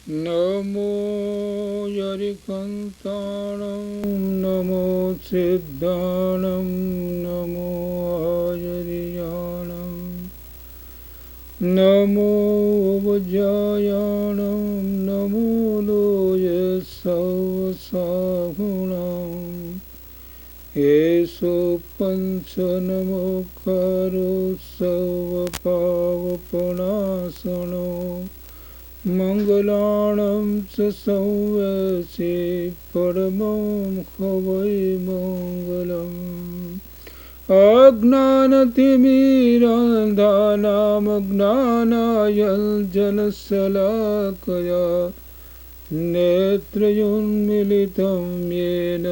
नमो यरिकन्ताणं नमो सिद्धाणं नमो आयर्याणं नमो उपजायाणं नमो लोय सवसाहुणं येषु पञ्चनमोकारो सर्वपावपणासनो मंगलाणं च संवसे परमं हवै मंगलम् अज्ञानतिमिरान्धानामज्ञानाञ्जनशलाकया नेत्रयोन्मीलितं येन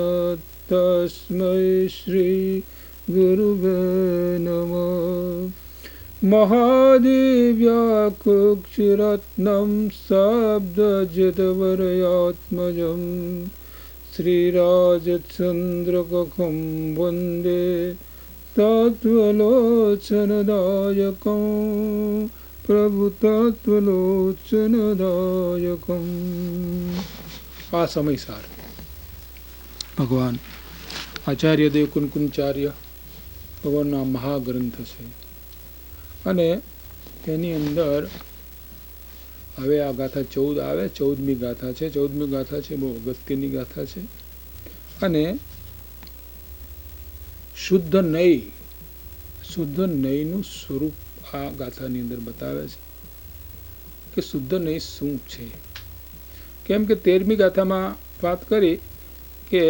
तस्मै श्रीगुरुवे नमः। महादेव्याकुक्षिरत्नं शब्दजितवरयात्मजं श्रीराजचन्द्रकं वन्दे तत्त्वलोचनदायकं प्रभुतत्त्वलोचनदायकम्। આ સમયસાર ભગવાન આચાર્યદેવ કુનકુંચાર્ય ભગવાનનો મહાગ્રંથ છે અને એની અંદર હવે આ ગાથા 14 આવે, 14મી ગાથા છે. 14મી ગાથા છે, બહુ અગત્યની ગાથા છે. અને શુદ્ધ નયનું સ્વરૂપ આ ગાથાની અંદર બતાવે છે કે શુદ્ધ નય શું છે. કેમ કે 13મી ગાથામાં વાત કરી કે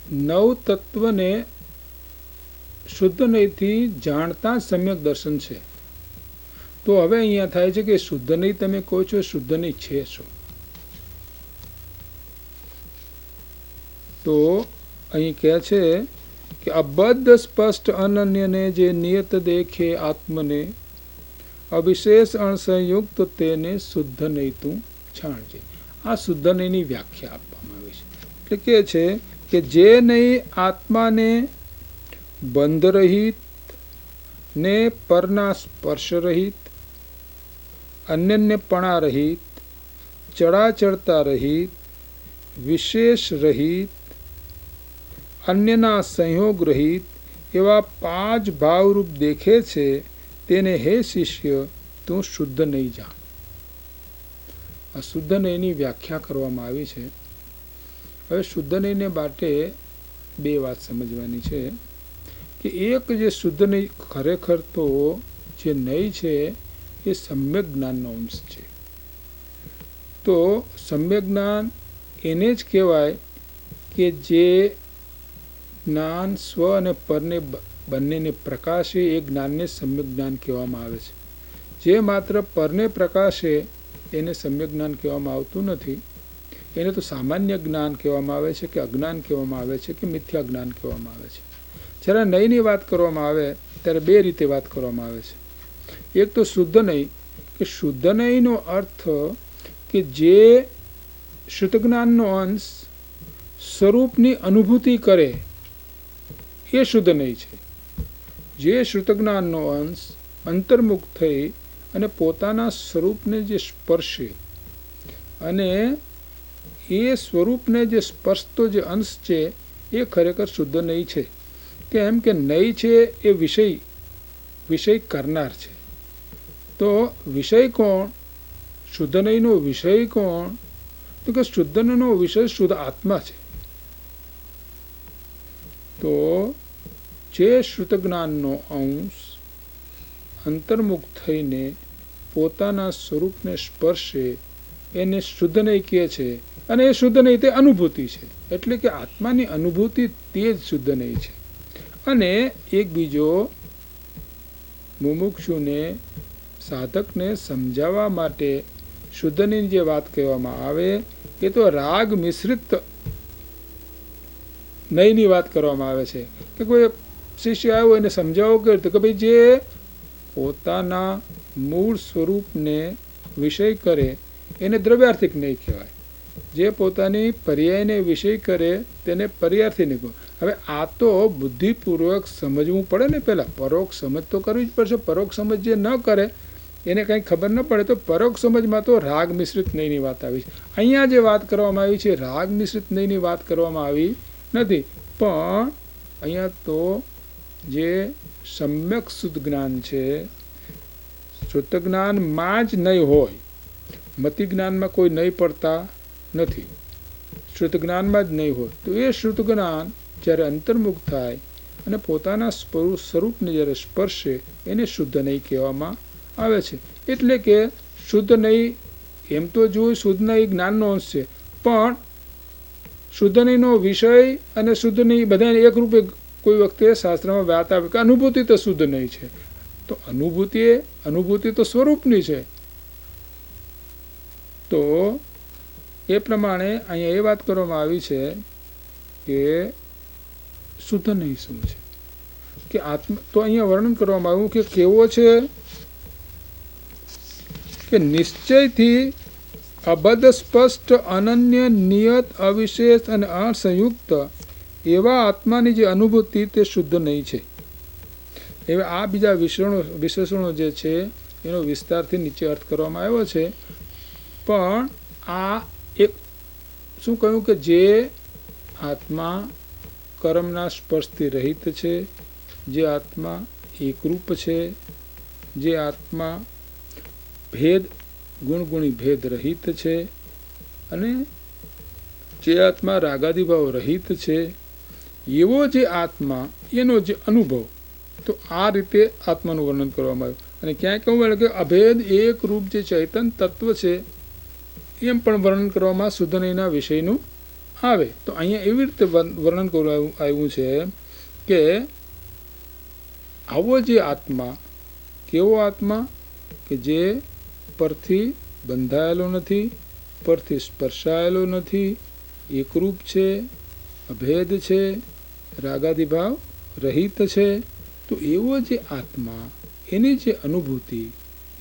9 તત્વને શુદ્ધ નયથી જાણતા સમ્યક દર્શન છે. તો હવે અહીંયા થાય છે કે શુદ્ધ નય તમે કહો છો, શુદ્ધ નય છે શું? તો અહીં કહે છે કે અબદ્ધ સ્પષ્ટ અનન્યને જે નિયત દેખે આત્મને અવિશેષ અણસંયુક્ત તેને શુદ્ધ નય તું જાણજે. આ શુદ્ધ નયની વ્યાખ્યા આપવામાં આવી છે. એટલે કે છે કે જે નય આત્માને બંધ રહિત ને પરના સ્પર્શ રહિત, અન્યન્યપણા રહિત, ચડાચડતા રહિત, વિશેષ રહિત, અન્યના સંયોગ રહિત એવા 5 ભાવરૂપ દેખે છે તેને હે શિષ્ય તું શુદ્ધ નય જાણ. આ શુદ્ધ નયની વ્યાખ્યા કરવામાં આવી છે. હવે શુદ્ધ નયને માટે 2 વાત સમજવાની છે કે એક જે શુદ્ધ નય ખરેખર તો જે નય છે એ સમ્યક જ્ઞાનનો અંશ છે. તો સમ્યક જ્ઞાન એને જ કહેવાય કે જે જ્ઞાન સ્વ અને પરને બંનેને પ્રકાશે એ જ્ઞાનને સમ્યક જ્ઞાન કહેવામાં આવે છે. જે માત્ર પરને પ્રકાશે એને સમ્યક જ્ઞાન કહેવામાં આવતું નથી. એને તો સામાન્ય જ્ઞાન કહેવામાં આવે છે કે અજ્ઞાન કહેવામાં આવે છે કે મિથ્યા જ્ઞાન કહેવામાં આવે છે. જ્યારે નયની વાત કરવામાં આવે ત્યારે 2 રીતે વાત કરવામાં આવે છે. એક તો શુદ્ધ નય, કે શુદ્ધ નયનો અર્થ કે જે શુદ્ધ જ્ઞાનનો અંશ સ્વરૂપની અનુભૂતિ કરે એ શુદ્ધ નય છે. જે શુદ્ધ જ્ઞાનનો અંશ અંતર્મુખ થઈ અને પોતાના સ્વરૂપને જે સ્પર્શે અને એ સ્વરૂપને જે સ્પર્શતો જે અંશ છે એ ખરેખર શુદ્ધ નય છે. કેમ કે નય છે એ વિષય કરનાર છે. તો વિષય કોણ? શુદ્ધ નયનો વિષય કોણ? તો કે શુદ્ધ નયનો વિષય શુદ્ધ આત્મા છે. તો જે શુદ્ધ જ્ઞાનનો અંશ અંતર્મુખ થઈને પોતાના સ્વરૂપને સ્પર્શે એને શુદ્ધ નય કહે છે. અને એ શુદ્ધ નય તે અનુભૂતિ છે. એટલે કે આત્માની અનુભૂતિ તે જ શુદ્ધ નય છે. અને એક બીજો મુમુક્ષુને સાધકને સમજાવવા માટે શુદ્ધ નયની જે વાત કહેવામાં આવે એ તો રાગ મિશ્રિત નયની વાત કરવામાં આવે છે. કે કોઈ શિષ્ય આવ્યો એને સમજાવો કે ભાઈ જે પોતાના મૂળ સ્વરૂપને વિષય કરે એને દ્રવ્યાર્થિક નય કહેવાય. જે પોતાની પર્યાયને વિષય કરે તેને પર્યાર્થી નહીં કહો. હવે આ તો બુદ્ધિપૂર્વક સમજવું પડે ને. પહેલાં પરોક્ષ સમજ તો કરવી જ પડશે. પરોક્ષ સમજ જે ન કરે એને કંઈ ખબર ન પડે તો પરોક્ષ સમજમાં તો રાગ મિશ્રિત નહીંની વાત આવી છે. અહીંયા જે વાત કરવામાં આવી છે રાગ મિશ્રિત નહીંની વાત કરવામાં આવી નથી, પણ અહીંયા તો જે સમ્યક શુદ્ધ જ્ઞાન છે, શુદ્ધ જ્ઞાનમાં જ નહીં હોય, મતિ જ્ઞાનમાં કોઈ નહીં પડતા નથી, શુદ્ધ જ્ઞાનમાં જ નહીં હોય, તો એ શુદ્ધ જ્ઞાન જ્યારે અંતર્મુખ થાય અને પોતાના સ્વરૂપને જ્યારે સ્પર્શે એને શુદ્ધ નહીં કહેવામાં આવે છે. એટલે કે શુદ્ધ નહીં એમ તો જોયું શુદ્ધ નહીં જ્ઞાનનો અંશ છે, પણ શુદ્ધ નહીંનો વિષય અને શુદ્ધ નહીં બધાને એક રૂપે કોઈ વખતે શાસ્ત્રમાં વાત આવે કે અનુભૂતિ તો શુદ્ધ નહીં છે, તો અનુભૂતિ તો સ્વરૂપની છે. તો એ પ્રમાણે અહીંયા એ વાત કરવામાં આવી છે કે શુદ્ધ નહીં શું છે કે આત્મા. તો અહીંયા વર્ણન કરવામાં આવ્યું કે કેવો છે કે નિશ્ચયથી અબદ્ધ સ્પષ્ટ અનન્ય નિયત અવિશેષ અને અસંયુક્ત એવા આત્માની જે અનુભૂતિ તે શુદ્ધ નહીં છે. એવા આ બીજા વિશેષણો જે છે એનો વિસ્તારથી નીચે અર્થ કરવામાં આવ્યો છે. પણ આ એક શું કહ્યું કે જે આત્મા કર્મના સ્પર્શથી રહિત છે, જે આત્મા એકરૂપ છે, જે આત્મા ભેદ ગુણગુણી ભેદ રહિત છે, અને જે આત્મા રાગાદિભાવ રહિત છે, એવો જે આત્મા એનો જે અનુભવ, તો આ રીતે આત્માનું વર્ણન કરવામાં આવ્યું. અને ક્યાંય કહું એટલે કે અભેદ એક રૂપ જે ચૈતન તત્વ છે એમ પણ વર્ણન કરવામાં શુદ્ધ નહીંના વિષયનું આવે. તો અહીંયા એવી રીતે વર્ણન કરવામાં આવ્યું છે કે આવો જે આત્મા, કેવો આત્મા કે જે પરથી બંધાયેલો નથી, પરથી સ્પર્શાયેલો નથી, એકરૂપ છે, અભેદ છે, રાગાદિભાવ રહિત છે, તો એવો જે આત્મા એની જે અનુભૂતિ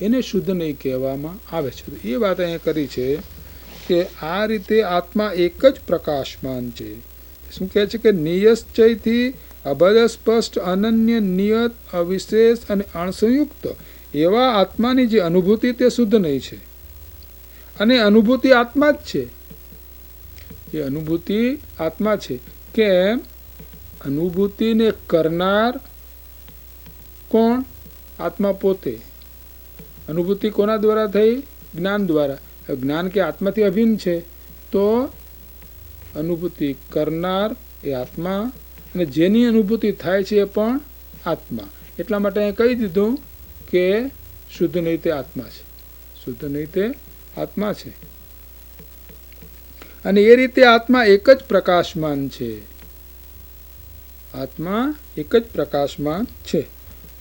એને શુદ્ધ નહીં કહેવામાં આવે છે. તો એ વાત અહીંયા કરી છે કે આ રીતે આત્મા એક જ પ્રકાશમાન છે. શું કહે છે કે નિયશ્ચયથી અબદ્ધ સ્પષ્ટ અનન્ય નિયત અવિશેષ અને અણસંયુક્ત એવા આત્માની જે અનુભૂતિ તે શુદ્ધ નહીં છે. અને અનુભૂતિ આત્મા જ છે, એ અનુભૂતિ આત્મા છે. કેમ? અનુભૂતિને કરનાર કોણ? આત્મા પોતે. અનુભૂતિ કોના દ્વારા થઈ? જ્ઞાન દ્વારા. જ્ઞાન કે આત્માથી અભિન્ન છે, તો અનુભૂતિ કરનાર એ આત્મા, અને જેની અનુભૂતિ થાય છે એ પણ આત્મા. એટલા માટે અહીં કહી દીધું કે શુદ્ધ નહીં તે આત્મા છે, શુદ્ધ નહીં તે આત્મા છે. અને એ રીતે આત્મા એક જ પ્રકાશમાન છે, આત્મા એક જ પ્રકાશમાન છે.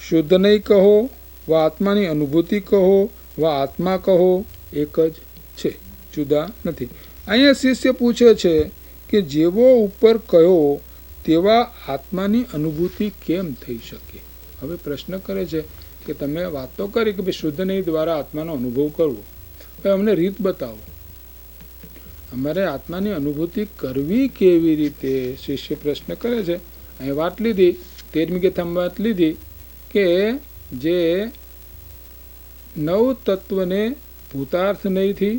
શુદ્ધ નહીં કહો વા આત્માની અનુભૂતિ કહો વા આત્મા કહો, એક જ છે, જુદા નથી. અહીંયા શિષ્ય પૂછે છે કે જેવો ઉપર કયો તેવા આત્માની અનુભૂતિ કેમ થઈ શકે? હવે પ્રશ્ન કરે છે કે તમે વાત તો કરી કે ભાઈ શુદ્ધ નહીં દ્વારા આત્માનો અનુભવ કરવો, ભાઈ અમને રીત બતાવો, અમારે આત્માની અનુભૂતિ કરવી કેવી રીતે? શિષ્ય પ્રશ્ન કરે છે. અહીં વાત લીધી, 13મી કથામાં વાત લીધી કે જે નવ તત્વને ભૂતાર્થ નહીંથી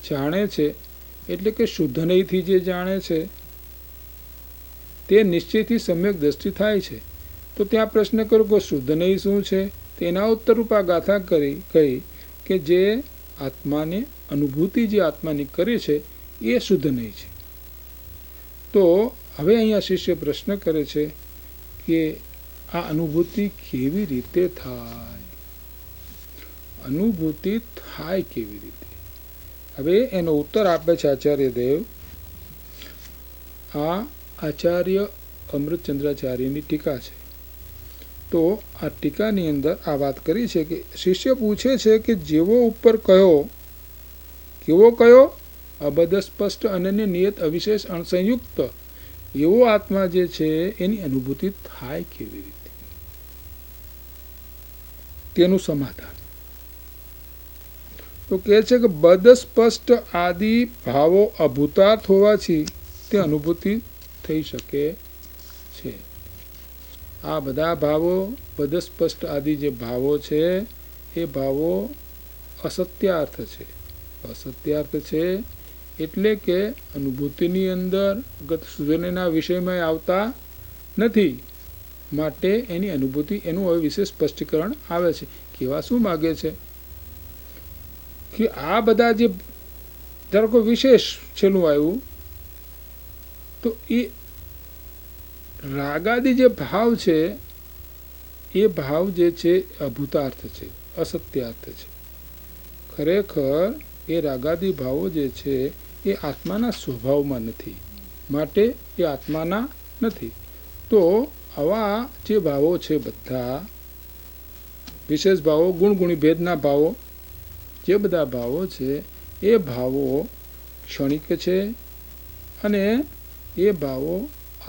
જાણે છે, એટલે કે શુદ્ધ નહીંથી જે જાણે છે તે નિશ્ચયથી સમ્યક દ્રષ્ટિ થાય છે. તો ત્યાં પ્રશ્ન કર્યો કે શુદ્ધ નહીં શું છે? તેના ઉત્તરરૂપ આ ગાથા કહી કે જે આત્માને અનુભૂતિ જે આત્માની કરે છે એ શુદ્ધ નહીં છે. તો હવે અહીંયા શિષ્ય પ્રશ્ન કરે છે કે આ અનુભૂતિ કેવી રીતે થાય? અનુભૂતિ થાય કેવી રીતે? હવે એનો ઉત્તર આપે છે આચાર્ય દેવ. આ આચાર્ય અમૃતચંદ્રાચાર્યની ટીકા છે. તો આ ટીકાની અંદર આ વાત કરી છે કે શિષ્ય પૂછે છે કે જેવો ઉપર કયો, કેવો કયો? અબદ્ધ સ્પષ્ટ અનન્ય નિયત અવિશેષ અણસંયુક્ત એવો આત્મા જે છે એની અનુભૂતિ થાય કેવી રીતે? તેનું સમાધાન તો કહે છે કે બદ્ધ સ્પષ્ટ આદિ ભાવો અભૂતાર્થ હોવાથી તે અનુભૂતિ થઈ શકે છે. આ બધા ભાવો, બદ્ધ સ્પષ્ટ આદિ જે ભાવો છે એ ભાવો અસત્યાર્થ છે. અસત્યાર્થ છે એટલે કે અનુભૂતિની અંદર ગત સૂચનના વિષયમાં આવતા નથી, માટે એની અનુભૂતિ એનું હવે વિશેષ સ્પષ્ટીકરણ આવે છે. કેવા શું માગે છે કે આ બધા જે ધારો કે વિશેષ છેલ્લું આવ્યું તો એ રાગાદી જે ભાવ છે એ ભાવ જે છે અભૂતાર્થ છે, અસત્યાર્થ છે. ખરેખર એ રાગાદી ભાવો જે છે એ આત્માના સ્વભાવમાં નથી, માટે એ આત્માના નથી. તો આવા જે ભાવો છે બધા વિશેષ ભાવો, ગુણગુણી ભેદના ભાવો, જે બધા ભાવો છે એ ભાવો ક્ષણિક છે અને એ ભાવો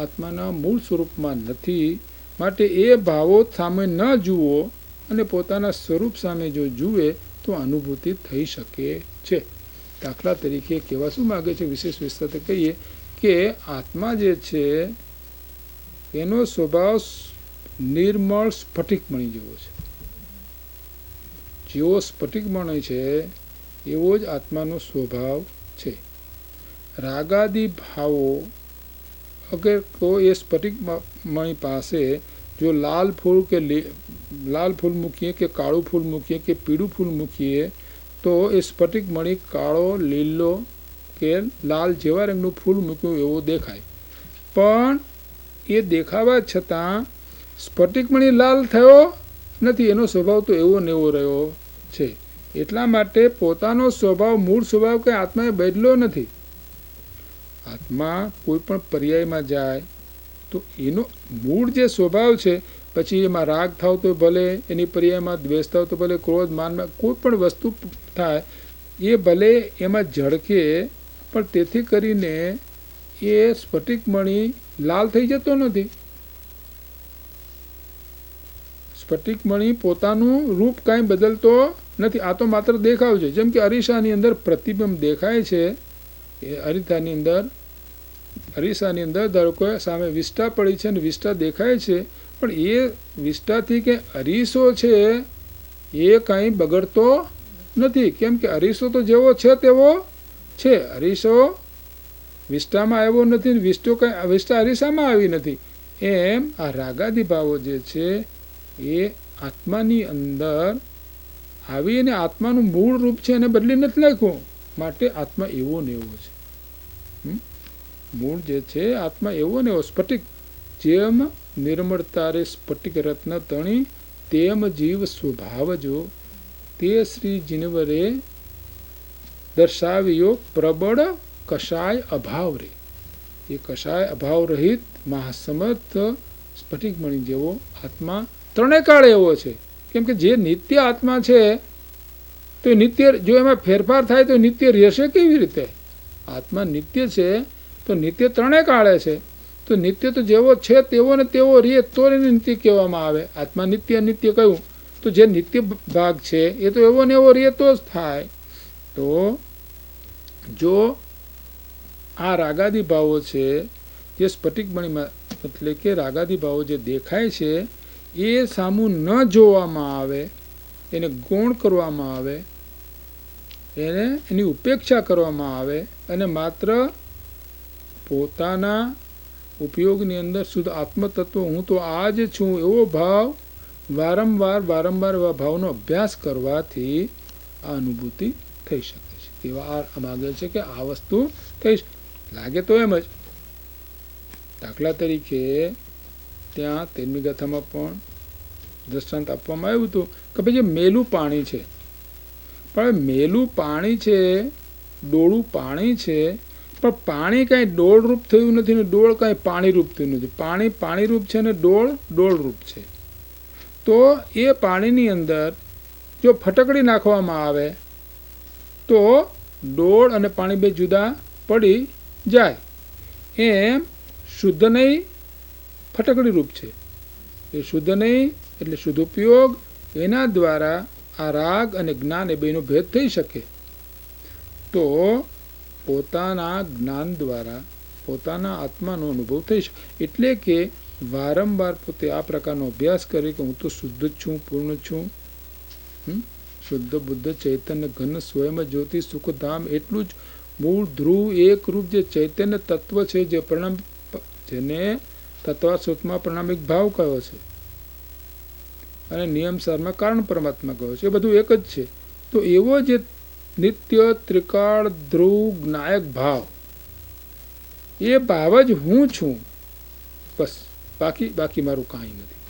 આત્માના મૂળ સ્વરૂપમાં નથી. માટે એ ભાવો સામે ન જુઓ અને પોતાના સ્વરૂપ સામે જો જુએ તો અનુભૂતિ થઈ શકે છે. દાખલા તરીકે કહેવા શું માગે છે, વિશેષ વિસ્તૃત કહીએ કે આત્મા જે છે એનો સ્વભાવ નિર્મળ સ્ફટિકમણી જેવો છે. જેવો સ્ફટિકમણી છે એવો જ આત્માનો સ્વભાવ છે. રાગાદી ભાવો અગર તો એ સ્ફટિકમણી પાસે જો લાલ ફૂલ કે લાલ ફૂલ મૂકીએ કે કાળું ફૂલ મૂકીએ કે પીળું ફૂલ મૂકીએ તો એ સ્ફટિકમણી કાળો, લીલો કે લાલ જેવા રંગનું ફૂલ મૂક્યું એવો દેખાય. પણ એ દેખાવા છતાં સ્ફટિકમણી લાલ થયો નથી, એનો સ્વભાવ તો એવો ને એવો રહ્યો છે. એટલા માટે પોતાનો સ્વભાવ, મૂળ સ્વભાવ કે આત્માએ બદલ્યો નથી. આત્મા કોઈ પણ પર્યાયમાં જાય તો એનો મૂળ જે સ્વભાવ છે, પછી એમાં રાગ થાવ તો ભલે, એની પર્યાયમાં દ્વેષ થાવ તો ભલે, ક્રોધ, માનમાં કોઈ પણ વસ્તુ થાય એ ભલે એમાં ઝળકે, પણ તેથી કરીને એ સ્ફટિકમણી લાલ થઈ જતો નથી. સ્ફટિકમણી પોતાનું રૂપ કાંઈ બદલતો નથી. આ તો માત્ર દેખાવ છે. જેમ કે અરીસાની અંદર પ્રતિબિંબ દેખાય છે, એ અરીસાની અંદર ધારો કે સામે વિષ્ટા પડી છે અને વિષ્ટા દેખાય છે, પણ એ વિષ્ટાથી કે અરીસો છે એ કાંઈ બગડતો નથી. કેમ કે અરીસો તો જેવો છે તેવો છે. અરીસો વિષ્ટામાં આવ્યો નથી, વિષ્ટા અરીસામાં આવી નથી. એમ આ રાગાદી ભાવો જે છે એ આત્માની અંદર આવીને આત્માનું મૂળ રૂપ છે એને બદલી નથી નાખ્યું, માટે આત્મા એવો ને એવો છે. મૂળ જે છે આત્મા એવો ને એવો સ્ફટિક. જેમ નિર્મળતા રે સ્ફટિક રત્ન તણી, તેમ જીવ સ્વભાવ જો તે શ્રી જીનવરે દર્શાવ્યો પ્રબળ કષાય અભાવ રે. એ કષાય અભાવ રહિત મહાસમર્થ સ્ફટિકમણી જેવો આત્મા ત્રણે કાળે એવો છે. કેમ કે જે નિત્ય આત્મા છે તો નિત્ય, જો એમાં ફેરફાર થાય તો નિત્ય રહેશે કેવી રીતે? આત્મા નિત્ય છે તો નિત્ય ત્રણે કાળે છે. તો નિત્ય તો જેવો છે તેવો ને તેવો રહે તો એને નિત્ય કહેવામાં આવે. આત્મા નિત્ય નિત્ય કહ્યું તો જે નિત્ય ભાગ છે એ તો એવો ને એવો રહે તો જ થાય. તો જો આ રાગાદી ભાવો છે જે સ્ફટિકમણીમાં, એટલે કે રાગાદી ભાવો જે દેખાય છે એ સામું ન જોવામાં આવે, એને ગૌણ કરવામાં આવે, એની ઉપેક્ષા કરવામાં આવે અને માત્ર પોતાના ઉપયોગની અંદર શુદ્ધ આત્મતત્વ હું તો આ જ છું એવો ભાવ વારંવાર એવા ભાવનો અભ્યાસ કરવાથી આ અનુભૂતિ થઈ શકે છે. તેવા આ માગે છે કે આ વસ્તુ થઈ લાગે તો એમ જ. દાખલા તરીકે ત્યાં 13મી ગાથામાં પણ દ્રષ્ટાંત આપવામાં આવ્યું હતું કે ભાઈ જે મેલું પાણી છે, પણ મેલું પાણી છે, ડોળું પાણી છે, પણ પાણી કાંઈ ડોળરૂપ થયું નથી ને ડોળ કાંઈ પાણીરૂપ થયું નથી. પાણી પાણીરૂપ છે ને ડોળરૂપ છે. તો એ પાણીની અંદર જો ફટકડી નાખવામાં આવે તો ડોળ અને પાણી બે જુદા પડી જાય. એમ શુદ્ધ નહીં ફટકડી રૂપ છે. એ શુદ્ધ નહીં એટલે શુદ્ધ ઉપયોગ, એના દ્વારા આ રાગ અને જ્ઞાન એ બેનો ભેદ થઈ શકે. તો પોતાના જ્ઞાન દ્વારા પોતાના આત્માનો અનુભવ થઈ શકે. એટલે કે વારંવાર પોતે આ પ્રકારનો અભ્યાસ કરે કે હું તો શુદ્ધ જ છું, પૂર્ણ છું, શુદ્ધ બુદ્ધ ચૈતન્ય ઘન સ્વયં જ્યોતિ સુખધામ એટલું જ મૂળ ધ્રુવ એક રૂપ જે ચૈતન્ય તત્વ છે, જેને તત્વાસૂત્રમાં પ્રણામિક ભાવ કહ્યો છે અને નિયમસારમાં કારણ પરમાત્મા કહ્યો છે, એ બધું એક જ છે. તો એવો જે નિત્ય ત્રિકાળ ધ્રુવ જ્ઞાયક ભાવ, એ ભાવ જ હું છું, બસ. બાકી મારું કાંઈ નથી.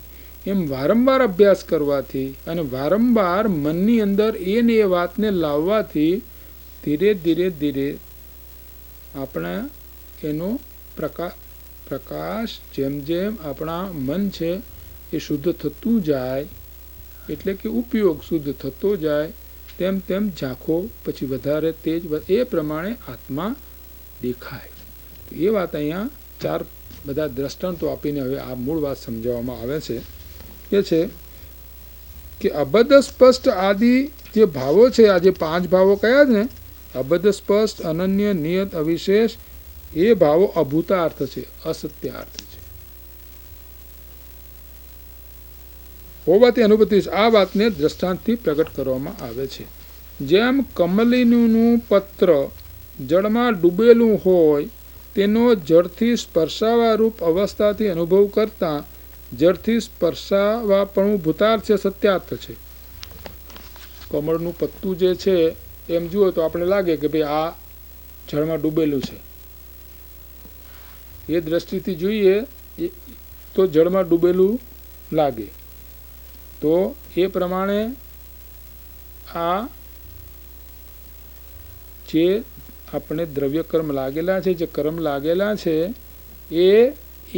એમ વારંવાર અભ્યાસ કરવાથી અને વારંવાર મનની અંદર એ ને એ વાતને લાવવાથી ધીરે ધીરે ધીરે આપણે એનો પ્રકાશ જેમ જેમ આપણા મન છે એ શુદ્ધ થતું જાય, એટલે કે ઉપયોગ શુદ્ધ થતો જાય, તેમ તેમ ઝાંખો પછી વધારે તેજ, એ પ્રમાણે આત્મા દેખાય. એ વાત અહીંયા 4 બધા દ્રષ્ટાંતો આપીને હવે આ મૂળ વાત સમજાવવામાં આવે છે. એ છે કે અબદ્ધ સ્પષ્ટ આદિ જે ભાવો છે, આ જે 5 ભાવો કયા છે ને, અબદ્ધ સ્પષ્ટ અનન્ય નિયત અવિશેષ, એ ભાવો અભૂતાર્થ છે, અસત્યાર્થ છે હોવાથી અનુભૂતિ. આ વાતને દ્રષ્ટાંતથી પ્રગટ કરવામાં આવે છે. જેમ કમલિનીનું પત્ર જળમાં ડૂબેલું હોય, તેનો જળથી સ્પર્શાવારૂપ અવસ્થાથી અનુભવ કરતા જળથી સ્પર્શાવાપણું ભૂતાર્થ છે, સત્યાર્થ છે. કમળનું પત્તું જે છે એમ જુઓ તો આપણે લાગે કે ભાઈ આ જળમાં ડૂબેલું છે. એ દ્રષ્ટિથી જોઈએ તો જળમાં ડૂબેલું લાગે. તો એ પ્રમાણે આ જે આપણે દ્રવ્ય કર્મ લાગેલા છે, જે કર્મ લાગેલા છે,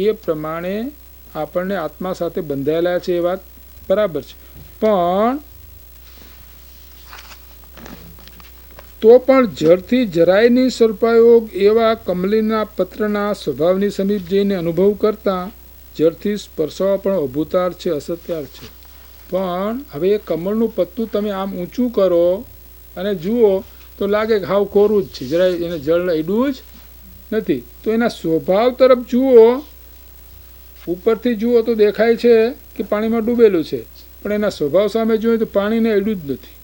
એ પ્રમાણે આપણને આત્મા સાથે બંધાયેલા છે, એ વાત બરાબર છે. પણ જળથી જરાયની સ્વલ્પાયોગ એવા કમલીના પત્રના સ્વભાવની સમીપ જઈને અનુભવ કરતા જળથી સ્પર્શવા પણ અભૂતાર્થ છે, અસત્યાર્થ છે. પણ હવે એ કમળનું પત્તું તમે આમ ઊંચું કરો અને જુઓ તો લાગે કે હાવ કોરું જ છે, જરાય એને જળ અડ્યું જ નથી. તો એના સ્વભાવ તરફ જુઓ, ઉપરથી જુઓ તો દેખાય છે કે પાણીમાં ડૂબેલું છે, પણ એના સ્વભાવ સામે જોઈએ તો પાણીને અડ્યું જ નથી.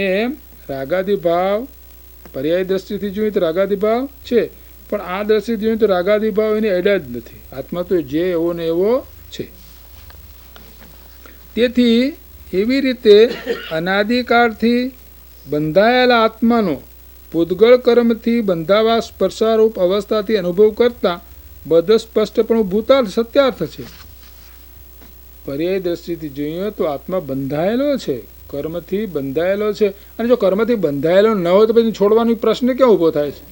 એમ રાગાદી ભાવ પર્યાય દ્રષ્ટિથી જોઈએ તો રાગાદી ભાવ છે, પણ આ દ્રષ્ટિથી જોઈએ તો રાગાદી ભાવ એને અડ્યા જ નથી. આત્મા તો જે એવો ને એવો છે. તેથી એવી રીતે અનાદિકાળથી બંધાયેલા આત્માનો પૂદગળ કર્મથી બંધાવા સ્પર્શારૂપ અવસ્થાથી અનુભવ કરતા બધો સ્પષ્ટપણું ભૂતાર્થ સત્યાર્થ છે. પર્યાય દ્રષ્ટિથી જોઈએ તો આત્મા બંધાયેલો છે, કર્મથી બંધાયેલો છે. અને જો કર્મથી બંધાયેલો ન હોય તો પછી છોડવાનો પ્રશ્ન ક્યાં ઊભો થાય છે?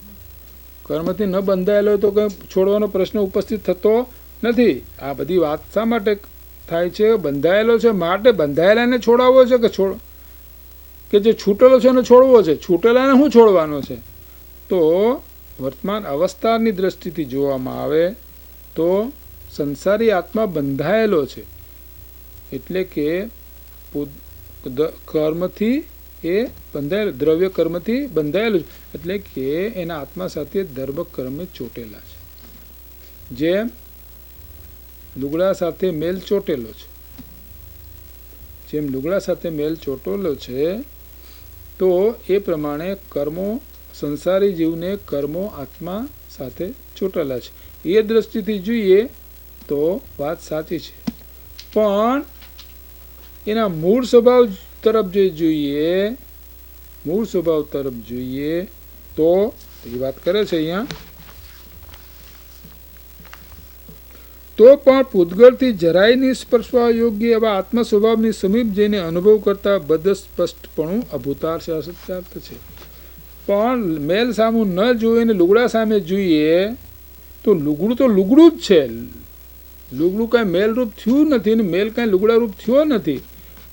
કર્મથી ન બંધાયેલો તો કંઈ છોડવાનો પ્રશ્ન ઉપસ્થિત થતો નથી. આ બધી વાત શા માટે થાય છે? બંધાયેલો છે માટે બંધાયેલાને છોડાવવો છે કે જે છૂટેલો છે એને છોડવો છે? છૂટેલાને શું છોડવાનો છે? તો વર્તમાન અવસ્થાની દ્રષ્ટિથી જોવામાં આવે તો સંસારી આત્મા બંધાયેલો છે, એટલે કે કર્મથી એ બંધાયેલો, દ્રવ્ય કર્મથી બંધાયેલું છે, એટલે કે એના આત્મા સાથે ધર્મ કર્મે ચોટેલા છે. જેમ લુગડા સાથે મેલ ચોટેલો છે, જેમ લુગડા સાથે મેલ ચોટેલો છે, તો એ પ્રમાણે કર્મો, સંસારી જીવને કર્મો આત્મા સાથે ચોટેલા છે. એ દ્રષ્ટિથી જોઈએ તો વાત સાચી છે. પણ એના મૂળ સ્વભાવ તરફ જે જોઈએ, મૂળ સ્વભાવ તરફ જોઈએ તો એ વાત કરે છે અહીંયા, તો પણ પૂદગળથી જરાયની સ્પર્શવા યોગ્ય એવા આત્મ સ્વભાવની સમીપ જઈને અનુભવ કરતા બધ સ્પષ્ટપણું અભૂતાર્થ છે, અસત્યાર્થ છે. પણ મેલ સામું ન જોઈએ ને લુગડા સામે જોઈએ તો લુગડું જ છે. લુગડું કાંઈ મેલરૂપ થયું નથી ને મેલ કાંઈ લુગડા રૂપ થયો નથી.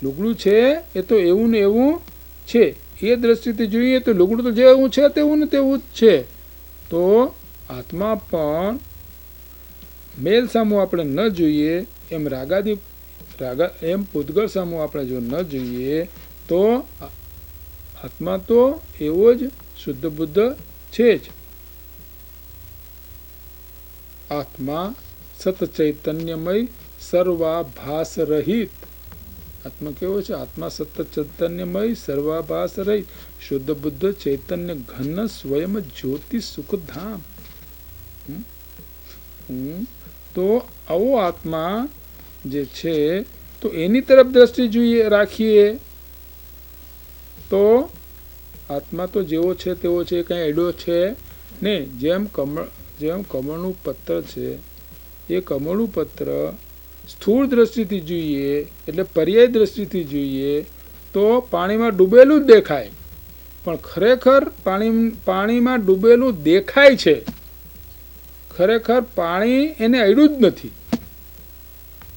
લુગડું છે એ તો એવું ને એવું છે. એ દ્રષ્ટિથી જોઈએ તો લુગડું તો જેવું છે તેવું ને તેવું જ છે. તો આત્મા પણ મેલ સામું આપણે ન જોઈએ, એમ એમ પૂદગળ સામું આપણે જો ન જોઈએ તો આત્મા તો એવો જ શુદ્ધ બુદ્ધ છે જ. આત્મા સત ચૈતન્યમય સર્વાભાસ રહિત આત્મા કેવો છે? આત્મા સતત ચૈતન્યમય સર્વાભાસ રહી શુદ્ધ બુદ્ધ ચૈતન્ય ઘન સ્વયં જ્યોતિ સુખધામ. તો આવો આત્મા જે છે તો એની તરફ દ્રષ્ટિ જોઈએ રાખીએ તો આત્મા તો જેવો છે તેવો છે, કઈ એડો છે ને. જેમ કમળનું પત્ર છે, એ કમળનું પત્ર સ્થૂળ દ્રષ્ટિથી જોઈએ એટલે પર્યાય દ્રષ્ટિથી જોઈએ તો પાણીમાં ડૂબેલું જ દેખાય, પણ ખરેખર પાણીમાં ડૂબેલું દેખાય છે, ખરેખર પાણી એને અડ્યું જ નથી.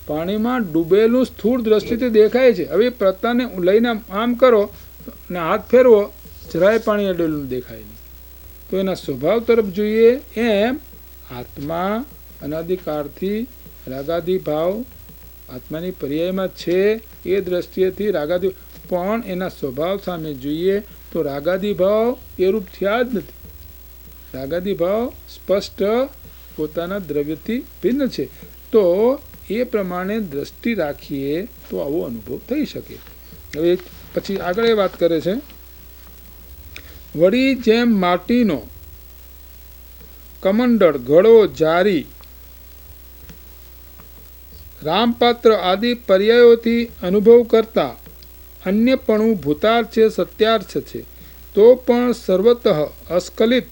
પાણીમાં ડૂબેલું સ્થૂળ દ્રષ્ટિથી દેખાય છે. હવે પત્તાને લઈને આમ કરો ને હાથ ફેરવો, જરાય પાણી અડેલું દેખાય નહીં. તો એના સ્વભાવ તરફ જોઈએ એમ આત્મા અનાદિકાળથી રાગાદી ભાવ આત્માની પર્યાયમાં છે, એ દ્રષ્ટિએથી રાગાદી, પણ એના સ્વભાવ સામે જોઈએ તો રાગાદી ભાવ એ રૂપ થયા જ નથી. રાગાદી ભાવ સ્પષ્ટ પોતાના દ્રવ્યથી ભિન્ન છે. તો એ પ્રમાણે દ્રષ્ટિ રાખીએ તો આવો અનુભવ થઈ શકે. હવે પછી આગળ એ વાત કરે છે, વળી જેમ માટીનો કમંડળ ઘડો જારી રામપાત્ર આદિ પર્યાયોથી અનુભવ કરતા અન્યપણું ભૂતાર્થ છે, સત્યાર્થ છે, તો પણ સર્વતઃ અસ્ખલિત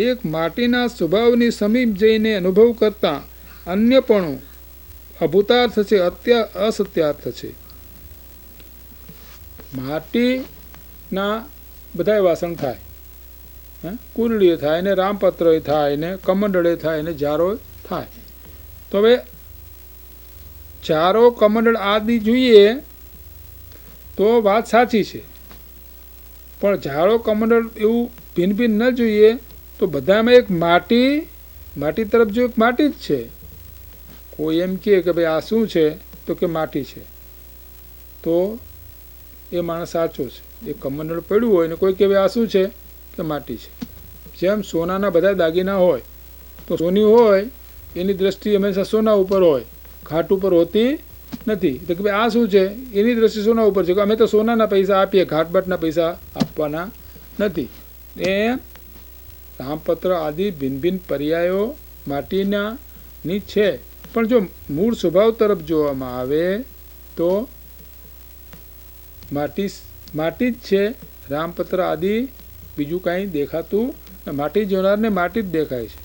એક માટીના સ્વભાવની સમીપ જઈને અનુભવ કરતા અન્યપણું અભૂતાર્થ છે, અસત્યાર્થ છે. માટીના બધા વાસણ થાય, કુરડી થાય ને રામપત્ર થાય ને કમંડળે થાય ને જારો થાય. તો હવે જારો કમંડળ આદિ જોઈએ તો વાત સાચી છે, પણ જારો કમંડળ એવું ભિન્ન ભિન્ન ન જોઈએ. તો બધામાં એક માટી તરફ જો એક માટી જ છે. કોઈ એમ કહે કે ભાઈ આ શું છે તો કે માટી છે, તો એ માણસ સાચો છે. એ કમંડળ પડ્યું હોય ને કોઈ કે ભાઈ આ શું છે કે માટી છે. જેમ સોનાના બધા દાગીના હોય તો સોની હોય એની દ્રષ્ટિ હંમેશા સોના ઉપર હોય, ઘાટ ઉપર હોતી નથી. તો કે ભાઈ આ શું છે, એની દ્રષ્ટિ સોના ઉપર છે. અમે તો સોનાના પૈસા આપીએ, ઘાટબાટના પૈસા આપવાના નથી. એ રામપત્ર આદિ ભિન્ન ભિન્ન પર્યાયો માટીના ની છે, પણ જો મૂળ સ્વભાવ તરફ જોવામાં આવે તો માટી જ છે. રામપત્ર આદિ બીજું કાંઈ દેખાતું, માટી જોનારને માટી જ દેખાય છે.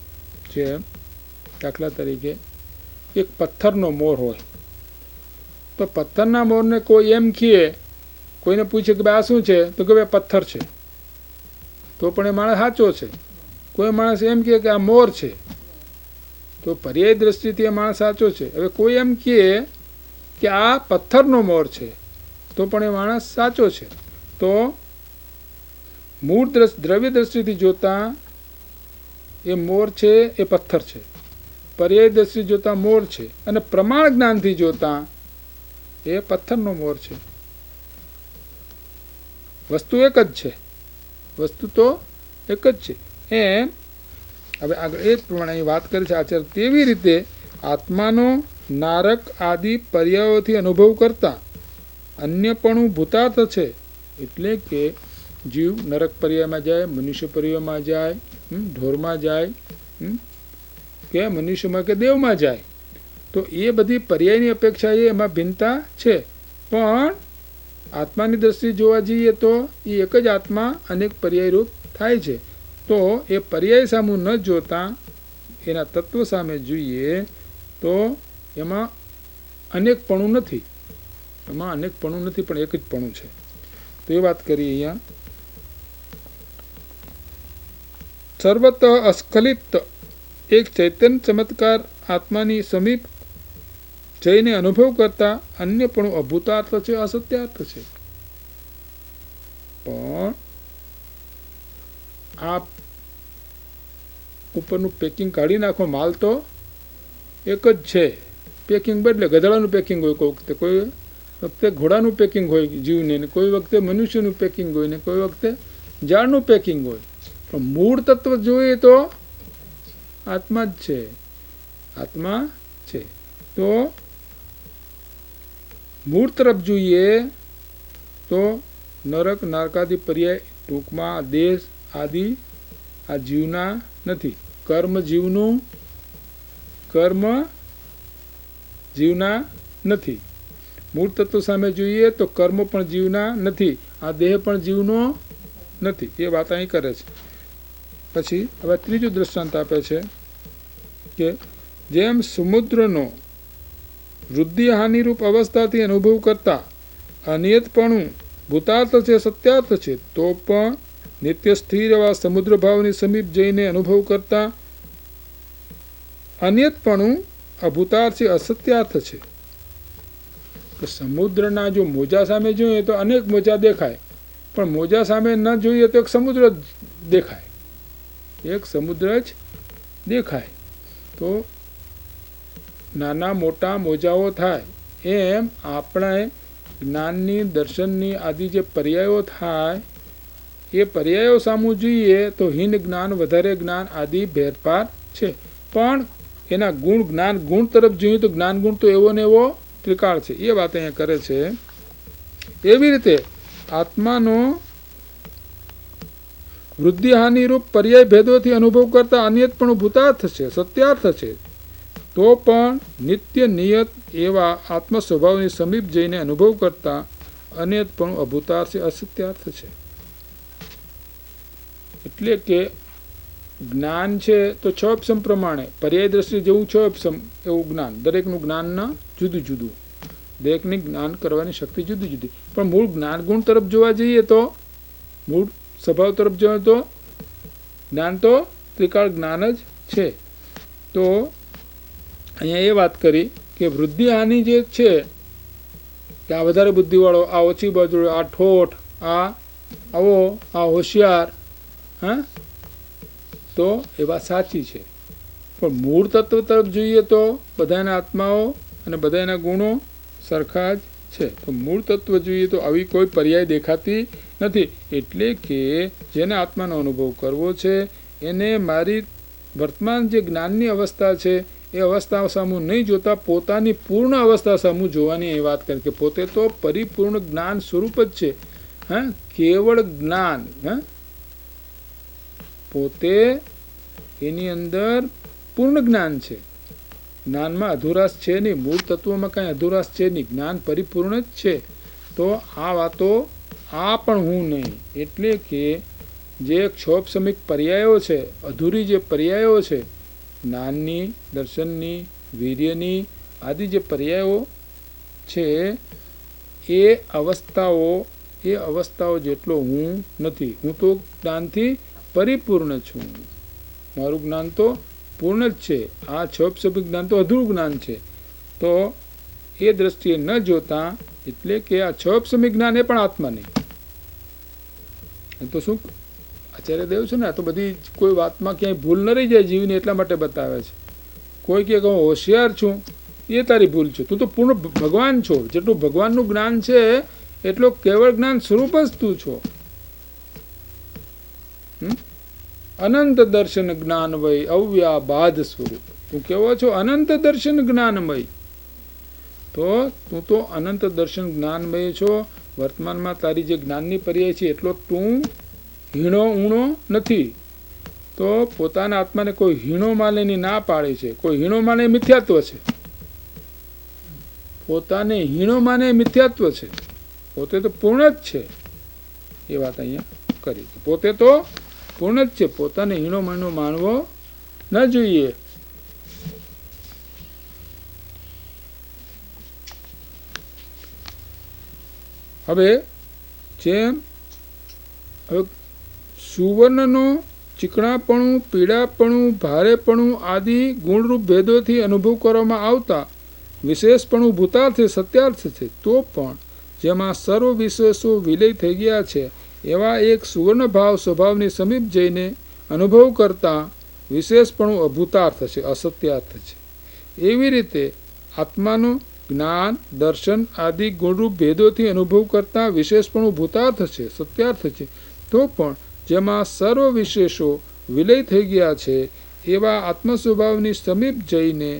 જેમ દાખલા તરીકે એક પથ્થરનો મોર હોય તો પથ્થરના મોરને કોઈ એમ કહે, કોઈને પૂછે કે ભાઈ આ શું છે તો કે ભાઈ પથ્થર છે, તો પણ એ માણસ સાચો છે. કોઈ માણસ એમ કહે કે આ મોર છે તો પર્યાય દ્રષ્ટિથી એ માણસ સાચો છે. હવે કોઈ એમ કહે કે આ પથ્થરનો મોર છે તો પણ એ માણસ સાચો છે. તો મૂળ દ્રવ્ય દ્રષ્ટિથી જોતા એ મોર છે એ પથ્થર છે, પર્યાય દ્રષ્ટિ જોતા મોર છે, અને પ્રમાણ જ્ઞાનથી જોતા એ પથ્થરનો મોર છે. વસ્તુ એક જ છે, વસ્તુ તો એક જ છે. એમ હવે આગળ એ જ પ્રમાણે વાત કરી છે આચાર્ય. તેવી રીતે આત્માનો નારક આદિ પર્યાયોથી અનુભવ કરતા અન્યપણું ભૂતાર્થ છે. એટલે કે જીવ નરક પર્યાયમાં જાય, મનુષ્ય પર્યાયમાં જાય, ઢોરમાં જાય કે મનુષ્યમાં કે દેવમાં જાય, તો એ બધી પર્યાયની અપેક્ષા એમાં ભિન્નતા છે. પણ આત્માની દ્રષ્ટિ જોવા જઈએ તો એ એક જ આત્મા અનેક પર્યાય રૂપ થાય છે. તો એ પર્યાય સામું ન જોતા એના તત્વ સામે જોઈએ તો એમાં અનેકપણું નથી, એમાં અનેકપણું નથી, પણ એક જ પણું છે. તો એ વાત કરીએ અહીંયા. સર્વત અસ્ખલિત એક ચૈતન્ય ચમત્કાર આત્માની સમીપ જઈને અનુભવ કરતા અન્યપણું અભૂતાર્થ છે, અસત્યાર્થ છે. પણ આ ઉપરનું પેકિંગ કાઢી નાખો, માલ તો એક જ છે. પેકિંગ બદલે ગધેડાનું પેકિંગ હોય, કોઈ વખતે ઘોડાનું પેકિંગ હોય જીવને, ને કોઈ વખતે મનુષ્યનું પેકિંગ હોય, ને કોઈ વખતે ઝાડનું પેકિંગ હોય. પણ મૂળ તત્વ જોઈએ તો આત્મા જ છે, આત્મા છે. તો મૂળ તરફ જોઈએ તો નરક નારકાદી પર્યાય ટૂંકમાં દેશ આદિ આ જીવના નથી. કર્મ જીવના નથી. મૂળ તત્વ સામે જોઈએ તો કર્મ પણ જીવના નથી, આ દેહ પણ જીવનો નથી. એ વાત અહીં કરે છે. પછી હવે ત્રીજું દ્રષ્ટાંત આપે છે કે જેમ સમુદ્રનો વૃદ્ધિ હાનિરૂપ અવસ્થાથી અનુભવ કરતા અનિયતપણું ભૂતાર્થ છે, સત્યાર્થ છે, તો પણ નિત્ય સ્થિર એવા સમુદ્ર ભાવની સમીપ જઈને અનુભવ કરતા અનિયતપણું અભૂતાર્થ છે, અસત્યાર્થ છે. તો સમુદ્રના જો મોજા સામે જોઈએ તો અનેક મોજા દેખાય, પણ મોજા સામે ન જોઈએ તો એક સમુદ્ર જ દેખાય, એક સમુદ્ર જ દેખાય. તો નાના મોટા મોજાઓ થાય એમ આપણે જ્ઞાનની દર્શનની આદિ જે પર્યાયો થાય એ પર્યાયો સામું જોઈએ તો હીન જ્ઞાન વધારે જ્ઞાન આદિ ફેરફાર છે. પણ એના જ્ઞાન ગુણ તરફ જોઈએ તો જ્ઞાન ગુણ તો એવો ને એવો ત્રિકાળ છે. એ વાત અહીંયા કરે છે. એવી રીતે આત્માનો વૃદ્ધિ હાનિરૂપ પર્યાય ભેદોથી અનુભવ કરતા અનિયતપણું ભૂતાર્થ છે, સત્યાર્થ છે, તો પણ નિત્ય નિયત એવા આત્મ સ્વભાવની સમીપ જઈને અનુભવ કરતા અનિયતપણું અભૂતાર્થ છે, અસત્યાર્થ છે. એટલે કે જ્ઞાન છે તો છ અપસમ પ્રમાણે પર્યાય દ્રષ્ટિ જેવું છ અપસમ એવું જ્ઞાન, દરેકનું જ્ઞાનના જુદું જુદું, દરેકની જ્ઞાન કરવાની શક્તિ જુદી જુદી. પણ મૂળ જ્ઞાન ગુણ તરફ જોવા જઈએ તો મૂળ સ્વભાવ તરફ જોઈએ તો જ્ઞાન તો ત્રિકાળ જ્ઞાન જ છે. તો અહીંયા એ વાત કરી કે વૃદ્ધિ હાનિ જે છે કે આ વધારે બુદ્ધિવાળો, આ ઓછી બાજુ, આ ઠોઠ, આ આવો, આ હોશિયાર, હા, તો એ વાત સાચી છે. પણ મૂળ તત્વ તરફ જોઈએ તો બધાના આત્માઓ અને બધાના ગુણો સરખા જ છે. તો મૂળ તત્વ જોઈએ તો આવી કોઈ પર્યાય દેખાતી નથી. એટલે કે જેને આત્માનો અનુભવ કરવો છે એને મારી વર્તમાન જે જ્ઞાનની અવસ્થા છે એ અવસ્થા સામું નહીં જોતા પોતાની પૂર્ણ અવસ્થા સામું જોવાની એ વાત કરી કે પોતે તો પરિપૂર્ણ જ્ઞાન સ્વરૂપ જ છે. હા, કેવળ જ્ઞાન, હા, પોતે એની અંદર પૂર્ણ જ્ઞાન છે. જ્ઞાનમાં અધુરાશ છે નહીં, મૂળ તત્વમાં કાંઈ અધુરાશ છે નહીં, જ્ઞાન પરિપૂર્ણ જ છે. તો આ વાતો આ પણ હું નહીં. એટલે કે જે ક્ષોભસમિક પર્યાયો છે, અધૂરી જે પર્યાયો છે, જ્ઞાનની, દર્શનની, વીર્યની આદિ જે પર્યાયો છે એ અવસ્થાઓ જેટલો હું નથી. હું તો જ્ઞાનથી પરિપૂર્ણ છું. મારું જ્ઞાન તો પૂર્ણ જ છે. આ ક્ષોભસમિક જ્ઞાન તો અધૂરું જ્ઞાન છે. તો એ દ્રષ્ટિએ ન જોતા, એટલે કે આ ક્ષોભસમિક જ્ઞાન એ પણ આત્મા નહીં. તો શું આચાર્ય દેવ છે ને, આ તો બધી કોઈ વાતમાં ક્યાંય ભૂલ ન રહી જાય જીવની એટલા માટે બતાવે છે. કોઈ કે હું હોશિયાર છું, એ તારી ભૂલ છે. તું તો પૂર્ણ ભગવાન છો. જેટલું ભગવાનનું જ્ઞાન છે એટલું કેવળ જ્ઞાન સ્વરૂપ જ તું છો. અનંત દર્શન જ્ઞાનમય અવ્યાબાધ સ્વરૂપ. તું કેવો છો? અનંત દર્શન જ્ઞાનમય. તો તું તો અનંત દર્શન જ્ઞાનમય છો. વર્તમાનમાં તારી જે જ્ઞાનની પર્યાય છે એટલો તું હીણો ઊણો નથી. તો પોતાના આત્માને કોઈ હીણો માનેની ના પાડે છે. કોઈ હીણો માને મિથ્યાત્વ છે. પોતાને હીણો માને મિથ્યાત્વ છે. પોતે તો પૂર્ણ જ છે. એ વાત અહીંયા કરી. પોતે તો પૂર્ણ જ છે. પોતાને હીણો માનવો ન જોઈએ. હવે જેમ સુવર્ણનો ચીકણાપણું, પીળાપણું, ભારેપણું આદિ ગુણરૂપ ભેદોથી અનુભવ કરવામાં આવતા વિશેષપણું ભૂતાર્થ છે, સત્યાર્થ છે, તો પણ જેમાં સર્વ વિશેષો વિલય થઈ ગયા છે એવા એક સુવર્ણ ભાવ સ્વભાવની સમીપ જઈને અનુભવ કરતા વિશેષપણું અભૂતાર્થ છે, અસત્યાર્થ છે. એવી રીતે આત્માનો જ્ઞાન, દર્શન આદિ ગુણરૂપ ભેદોથી અનુભવ કરતા વિશેષપણું ભૂતાર્થ છે, સત્યાર્થ છે, તો પણ જેમાં સર્વ વિશેષો વિલય થઈ ગયા છે એવા આત્મ સ્વભાવની સમીપ જઈને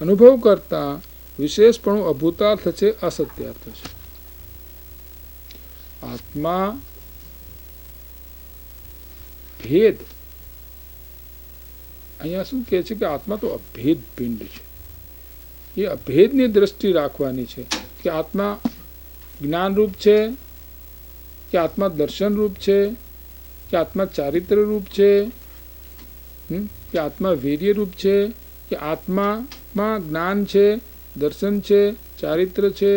અનુભવ કરતા વિશેષપણું અભૂતાર્થ છે, અસત્યાર્થ છે. આત્મા ભેદ, અહીંયા શું કહે છે કે આત્મા તો અભેદ પિંડ છે. એ અભેદની દ્રષ્ટિ રાખવાની છે કે આત્મા જ્ઞાનરૂપ છે, કે આત્મા દર્શનરૂપ છે, કે આત્મા ચારિત્ર્યરૂપ છે, કે આત્મા વીર્યરૂપ છે, કે આત્મામાં જ્ઞાન છે, દર્શન છે, ચારિત્ર છે,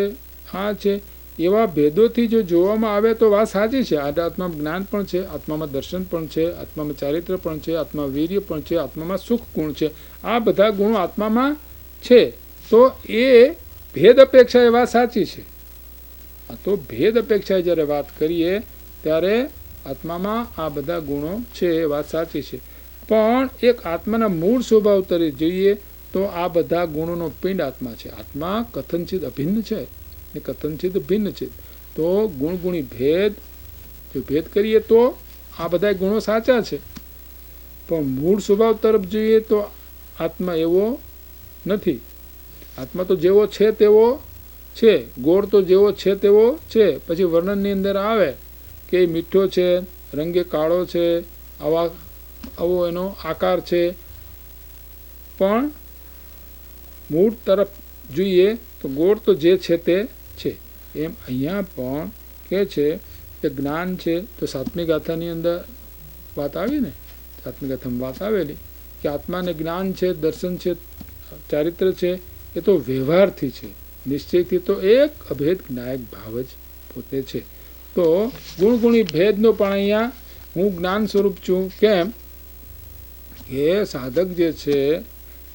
આ છે. એવા ભેદોથી જો જોવામાં આવે તો વાત સાચી છે. આત્મામાં જ્ઞાન પણ છે, આત્મામાં દર્શન પણ છે, આત્મામાં ચારિત્ર પણ છે, આત્મા વીર્ય પણ છે, આત્મામાં સુખ ગુણ છે. આ બધા ગુણો આત્મામાં છે. તો એ ભેદ અપેક્ષા એ વાત સાચી છે. તો ભેદ અપેક્ષા જ્યારે વાત કરીએ ત્યારે આત્મામાં આ બધા ગુણો છે એ વાત સાચી છે. પણ એક આત્માના મૂળ સ્વભાવ તરીકે જોઈએ તો આ બધા ગુણોનો પિંડ આત્મા છે. આત્મા કથનચિત અભિન્ન છે ને કથનચિત ભિન્ન છે. તો ગુણગુણી ભેદ જો ભેદ કરીએ તો આ બધા ગુણો સાચા છે. પણ મૂળ સ્વભાવ તરફ જોઈએ તો આત્મા એવો નથી. આત્મા તો જેવો છે તેવો છે, ગોળ તો જેવો છે તેવો છે. પછી વર્ણનની અંદર આવે કે મીઠો છે, રંગે કાળો છે, આવો એનો આકાર છે. પણ મૂળ તરફ જોઈએ તો ગોળ તો જે છે તે છે. એમ અહીંયા પણ કહે છે કે જ્ઞાન છે. તો સાતમી ગાથાની અંદર વાત આવી ને, સાતમી ગાથામાં વાત આવેલી કે આત્માને જ્ઞાન છે, દર્શન છે, ચારિત્ર છે. એ તો વ્યવહારથી છે, નિશ્ચયથી તો એક અભેદ જ્ઞાયક ભાવ જ પોતે છે. તો ગુણગુણી ભેદનો પણ અહીંયા હું જ્ઞાન સ્વરૂપ છું. કેમ કે સાધક જે છે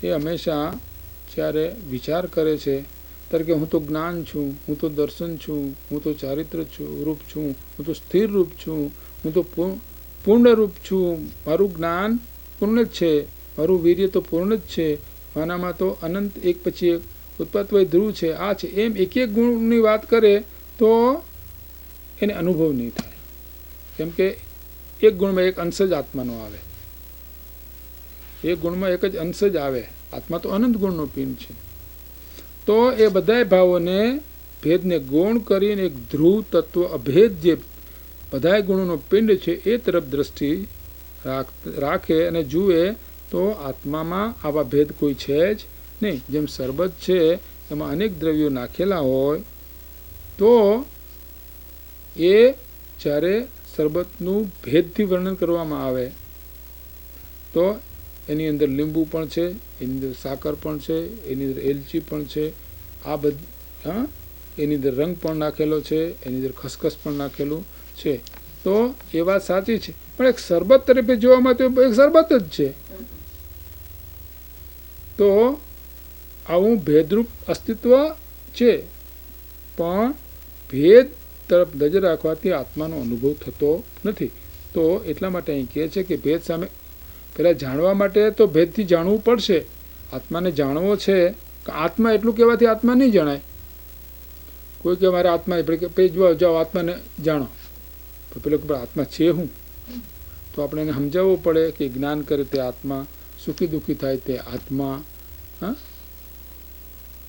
એ હંમેશા જ્યારે વિચાર કરે છે ત્યારે કે હું તો જ્ઞાન છું, હું તો દર્શન છું, હું તો ચારિત્ર રૂપ છું, હું તો સ્થિર રૂપ છું, હું તો પૂર્ણ રૂપ છું, મારું જ્ઞાન પૂર્ણ જ છે, મારું વીર્ય તો પૂર્ણ જ છે, માનામાં તો અનંત એક પછી એક ઉત્પત્તિ ધ્રુવ છે, આ છે. એમ એક એક ગુણની વાત કરે તો એને અનુભવ નહીં થાય. કેમ કે એક ગુણમાં એક અંશ જ આત્માનો આવે, એક ગુણમાં એક જ અંશ જ આવે. આત્મા તો અનંત ગુણનો પિંડ છે. તો એ બધા ભાવોને ભેદને ગૌણ કરીને એક ધ્રુવ તત્વ અભેદ જે બધા ગુણોનો પિંડ છે એ તરફ દ્રષ્ટિ રાખે અને જુએ તો આત્મામાં આવા ભેદ કોઈ છે જ નહીં. જેમ શરબત છે એમાં અનેક દ્રવ્યો નાખેલા હોય તો એ જ્યારે શરબતનું ભેદથી વર્ણન કરવામાં આવે તો એની અંદર લીંબુ પણ છે, એની અંદર સાકર પણ છે, એની અંદર એલચી પણ છે, આ બધી એની અંદર રંગ પણ નાખેલો છે, એની અંદર ખસખસ પણ નાખેલું છે. તો એ વાત સાચી છે. પણ એક શરબત તરફે જોવામાં તો એક શરબત જ છે. તો આવું ભેદરૂપ અસ્તિત્વ છે. પણ ભેદ તરફ નજર રાખવાથી આત્માનો અનુભવ થતો નથી. તો એટલા માટે અહીં કહે છે કે ભેદ સામે પહેલાં જાણવા માટે તો ભેદથી જાણવું પડશે. આત્માને જાણવો છે કે આત્મા એટલું કહેવાથી આત્મા નહીં જણાય. કોઈ કે મારે આત્મા પેજવા જાઓ આત્માને જાણો, પણ પેલો કે આત્મા છે હું, તો આપણે એને સમજાવવું પડે કે જ્ઞાન કરે તે આત્મા, સુખી દુઃખી થાય તે આત્મા.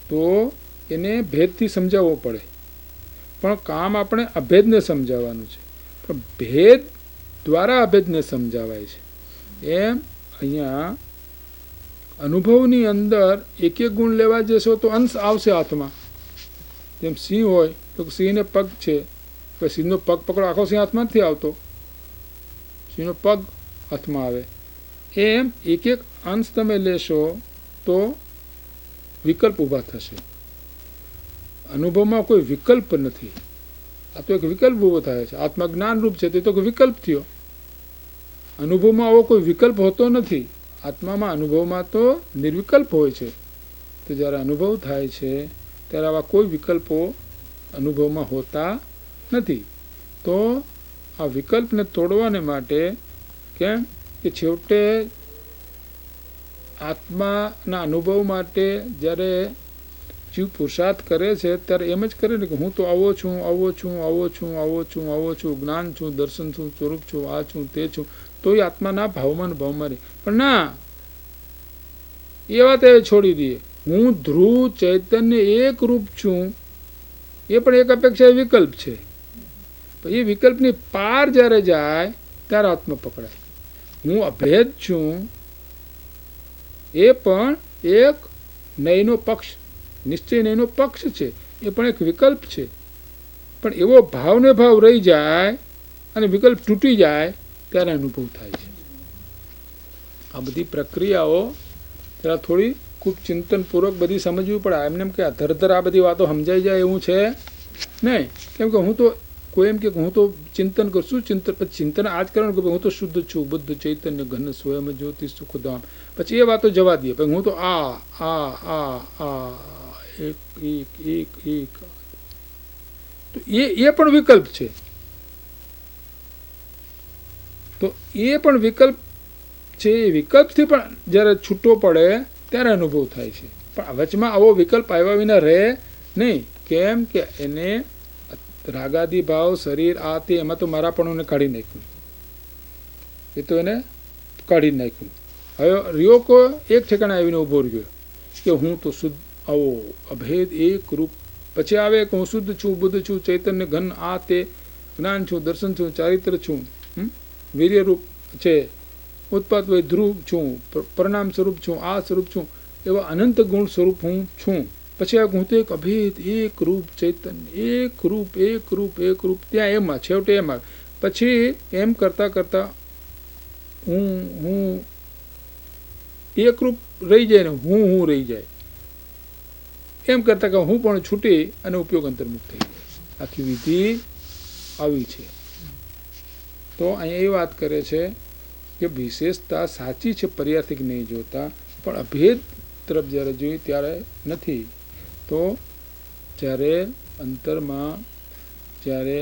તો એને ભેદથી સમજાવવો પડે. પણ કામ આપણે અભેદને સમજાવવાનું છે, પણ ભેદ દ્વારા અભેદને સમજાવાય છે. એમ અહીંયા અનુભવની અંદર એક એક ગુણ લેવા જશો તો અંશ આવશે હાથમાં. જેમ સિંહ હોય તો સિંહને પગ છે, સિંહનો પગ પકડો, આખો સિંહ હાથમાં નથી આવતો, સિંહનો પગ હાથમાં આવે. એમ એક એક અંશ તમે લેશો તો વિકલ્પ ઊભા થશે. અનુભવમાં કોઈ વિકલ્પ નથી. આ તો એક વિકલ્પ ઊભો થાય છે. આત્મા જ્ઞાનરૂપ છે તે તો વિકલ્પ થયો. અનુભવમાં આવો કોઈ વિકલ્પ હોતો નથી. આત્મામાં અનુભવમાં તો નિર્વિકલ્પ હોય છે. તો જ્યારે અનુભવ થાય છે ત્યારે આવા કોઈ વિકલ્પો અનુભવમાં હોતા નથી. તો આ વિકલ્પને તોડવાને માટે કેમ કે છેવટે આત્માના અનુભવ માટે જ્યારે જીવ પુરુષાર્થ કરે છે ત્યારે એમ જ કરે ને કે હું તો આવો છું, આવો છું, આવો છું, આવો છું, આવો છું, જ્ઞાન છું, દર્શન છું, સ્વરૂપ છું, આ છું, તે છું. તો એ આત્માના ભાવમાં રહે. પણ ના, એ વાત એ છોડી દઈએ. હું ધ્રુવ ચૈતન્ય એક રૂપ છું, એ પણ એક અપેક્ષા વિકલ્પ છે. એ વિકલ્પની પાર જ્યારે જાય ત્યારે આત્મા પકડાય. હું અભેદ છું એ પણ એક નયનો પક્ષ, નિશ્ચય નયનો પક્ષ છે, એ પણ એક વિકલ્પ છે. પણ એવો ભાવને ભાવ રહી જાય અને વિકલ્પ તૂટી જાય ત્યારે અનુભવ થાય છે. આ બધી પ્રક્રિયાઓ ત્યારે થોડી ખૂબ ચિંતનપૂર્વક બધી સમજવી પડે. એમને એમ કે ધરધર આ બધી વાતો સમજાઈ જાય એવું છે નહીં. કેમ કે હું તો કોઈ એમ કે હું તો ચિંતન કરું છું, ચિંતન આ જ કરવાનું કે હું તો શુદ્ધ છું, બુદ્ધ ચૈતન્ય ઘન સ્વયં જ્યોતિ સુખધામ. પછી એ વાતો જવા દઈએ. પછી હું તો એક એક એક એક તો એ પણ વિકલ્પ છે. તો એ પણ વિકલ્પ છે. એ વિકલ્પથી પણ જ્યારે છૂટો પડે ત્યારે અનુભવ થાય છે. પણ વચમાં આવો વિકલ્પ આવ્યા વિના રહે નહીં. કેમ કે એને રાગાદી ભાવ શરીર આ તે એમાં તો મારાપણુંને કાઢી નાખ્યું, એ તો એને કાઢી નાખ્યું. હવે રહ્યો કો એક ઠેકાણે આવીને ઊભો રહ્યો કે હું તો શુદ્ધ આવો અભેદ એક રૂપ. પછી આવે કે હું શુદ્ધ છું, બુદ્ધ છું, ચૈતન્ય ઘન આ તે જ્ઞાન છું, દર્શન છું, ચારિત્ર છું, વીર્ય રૂપ છે, ઉત્પાદ વય ધ્રુવ છું, પરિણામ સ્વરૂપ છું, આ સ્વરૂપ છું, એવા અનંત ગુણ સ્વરૂપ હું છું. પછી આ હું તો એક અભેદ એક રૂપ ચૈતન્ય એક રૂપ એક રૂપ એક રૂપ. ત્યાં એમાં છેવટે એમાં પછી એમ કરતાં કરતાં હું એક રૂપ રહી જાય ને હું રહી જાય. એમ કરતાં કે હું પણ છૂટી અને ઉપયોગ અંતર્મુખ થઈ જાય. આખી વિધિ આવી છે. તો અહીંયા એ વાત કરે છે કે વિશેષતા સાચી છે, પર્યાર્થિક નહીં જોતા, પણ અભેદ તરફ જ્યારે જોઈએ ત્યારે નથી. તો જ્યારે અંતરમાં જ્યારે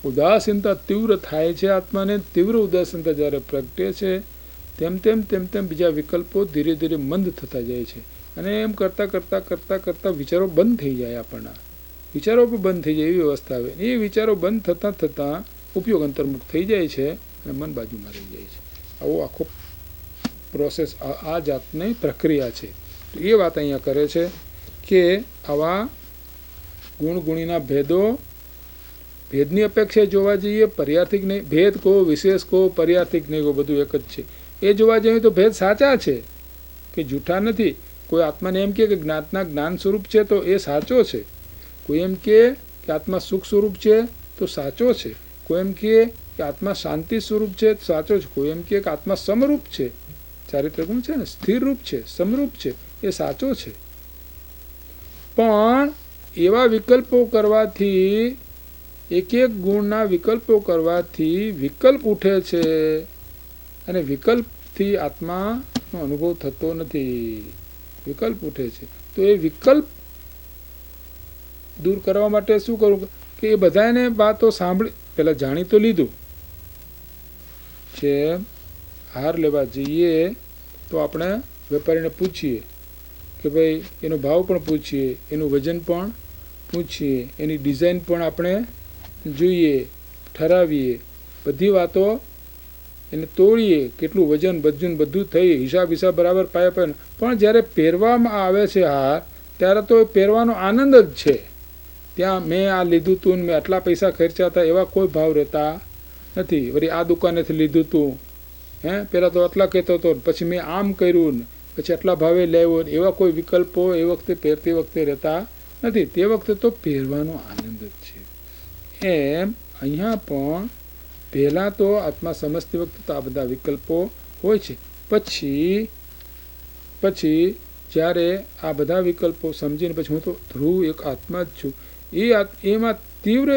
ઉદાસીનતા તીવ્ર થાય છે, આત્માને તીવ્ર ઉદાસીનતા જ્યારે પ્રગટે છે, તેમ તેમ તેમ તેમ બીજા વિકલ્પો ધીરે ધીરે મંદ થતા જાય છે. અને એમ કરતાં કરતાં કરતાં કરતાં વિચારો બંધ થઈ જાય. આપણના વિચારો પણ બંધ થઈ જાય એવી અવસ્થા આવે. એ વિચારો બંધ થતાં થતાં ઉપયોગ અંતર્મુખ થઈ જાય છે અને મન બાજુમાં રહી જાય છે. આવો આખો પ્રોસેસ આ જાતની પ્રક્રિયા છે. તો એ વાત અહીંયા કરે છે કે આવા ગુણ ગુણીના ભેદની અપેક્ષા જોવા જઈએ, પર્યાર્થિક નહીં. ભેદ કહો, વિશેષ કહો, પર્યાર્થિક નહીં કહો, બધું એક જ છે. એ જોવા જઈએ તો ભેદ સાચા છે કે જૂઠા નથી. કોઈ આત્માને એમ કે જ્ઞાતના જ્ઞાન સ્વરૂપ છે તો એ સાચો છે. કોઈ એમ કે આત્મા સુખ સ્વરૂપ છે તો સાચો છે. કોઈ એમ કે આત્મા શાંતિ સ્વરૂપ છે તો સાચો છે. કોઈ એમ કે આત્મા સમરૂપ છે, ચારિત્ર ગુણ છે ને, સ્થિર રૂપ છે, સમરૂપ છે, એ સાચો છે. પણ એવા વિકલ્પો કરવાથી, એક એક ગુણના વિકલ્પો કરવાથી વિકલ્પ ઉઠે છે અને વિકલ્પથી આત્માનો અનુભવ થતો નથી. વિકલ્પ ઉઠે છે. તો એ વિકલ્પ દૂર કરવા માટે શું કરવું કે એ બધાને વાતો સાંભળી પહેલાં જાણી તો લીધું છે. હાર લેવા જઈએ તો આપણે વેપારીને પૂછીએ કે ભાઈ એનો ભાવ પણ પૂછીએ, એનું વજન પણ પૂછીએ, એની ડિઝાઇન પણ આપણે જોઈએ, ઠરાવીએ, બધી વાતો એને તોડીએ, કેટલું વજન બધું થઈ હિસાબ બરાબર પાયા. પણ જ્યારે પહેરવામાં આવે છે હાર, ત્યારે તો એ પહેરવાનો આનંદ જ છે. ત્યાં મેં આ લીધું તું, મેં આટલા પૈસા ખર્ચ્યા હતા, એવા કોઈ ભાવ રહેતા નથી. વળી આ દુકાનેથી લીધું તું, પહેલાં તો આટલા કહેતો હતો, પછી મેં આમ કર્યું ને પછી આટલા ભાવે લેવો, એવા કોઈ વિકલ્પો એ વખતે પહેરતી વખતે રહેતા નથી. તે વખતે તો પહેરવાનો આનંદ જ છે. એમ અહીંયા પણ પહેલાં તો આત્મા સમજતી વખતે તો આ બધા વિકલ્પો હોય છે. પછી જ્યારે આ બધા વિકલ્પો સમજીને પછી હું તો ધ્રુવ એક આત્મા જ છું, એમાં તીવ્ર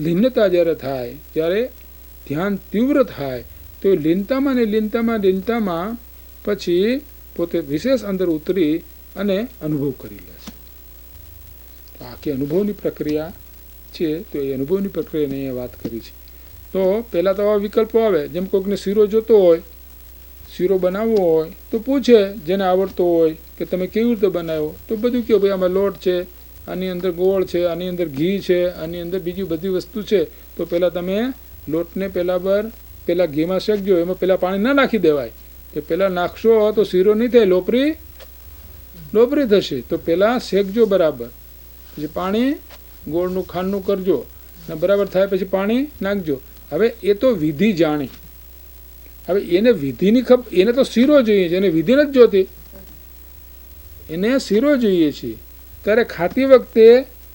લીનતા જ્યારે થાય, જ્યારે ધ્યાન તીવ્ર થાય, તો એ લીનતામાં ને લીનતામાં પછી પોતે વિશેષ અંદર ઉતરી અને અનુભવ કરી લે છે. તો આખી અનુભવની પ્રક્રિયા છે. તો એ અનુભવની પ્રક્રિયાની એ વાત કરી છે. તો પહેલાં તો આવા વિકલ્પો આવે. જેમ કોઈકને શીરો જોતો હોય, શીરો બનાવવો હોય તો પૂછે જેને આવડતો હોય કે તમે કેવી રીતે બનાવ્યો. તો બધું કહો ભાઈ આમાં લોટ છે, આની અંદર ગોળ છે, આની અંદર ઘી છે, આની અંદર બીજી બધી વસ્તુ છે. તો પહેલાં તમે લોટને પહેલાં ઘીમાં શેકજો. એમાં પહેલાં પાણી ના નાખી દેવાય. કે પહેલાં નાખશો તો શીરો નહીં થાય, લોપરી ડોબરી થશે. તો પહેલાં શેકજો બરાબર, પછી પાણી ગોળનું ખાંડનું કરજો ને બરાબર થાય પછી પાણી નાખજો. હવે એ તો વિધિ જાણી. હવે એને વિધિની એને તો શીરો જોઈએ છે, એને વિધિ નથી જોતી, એને શીરો જોઈએ છે. ત્યારે ખાતી વખતે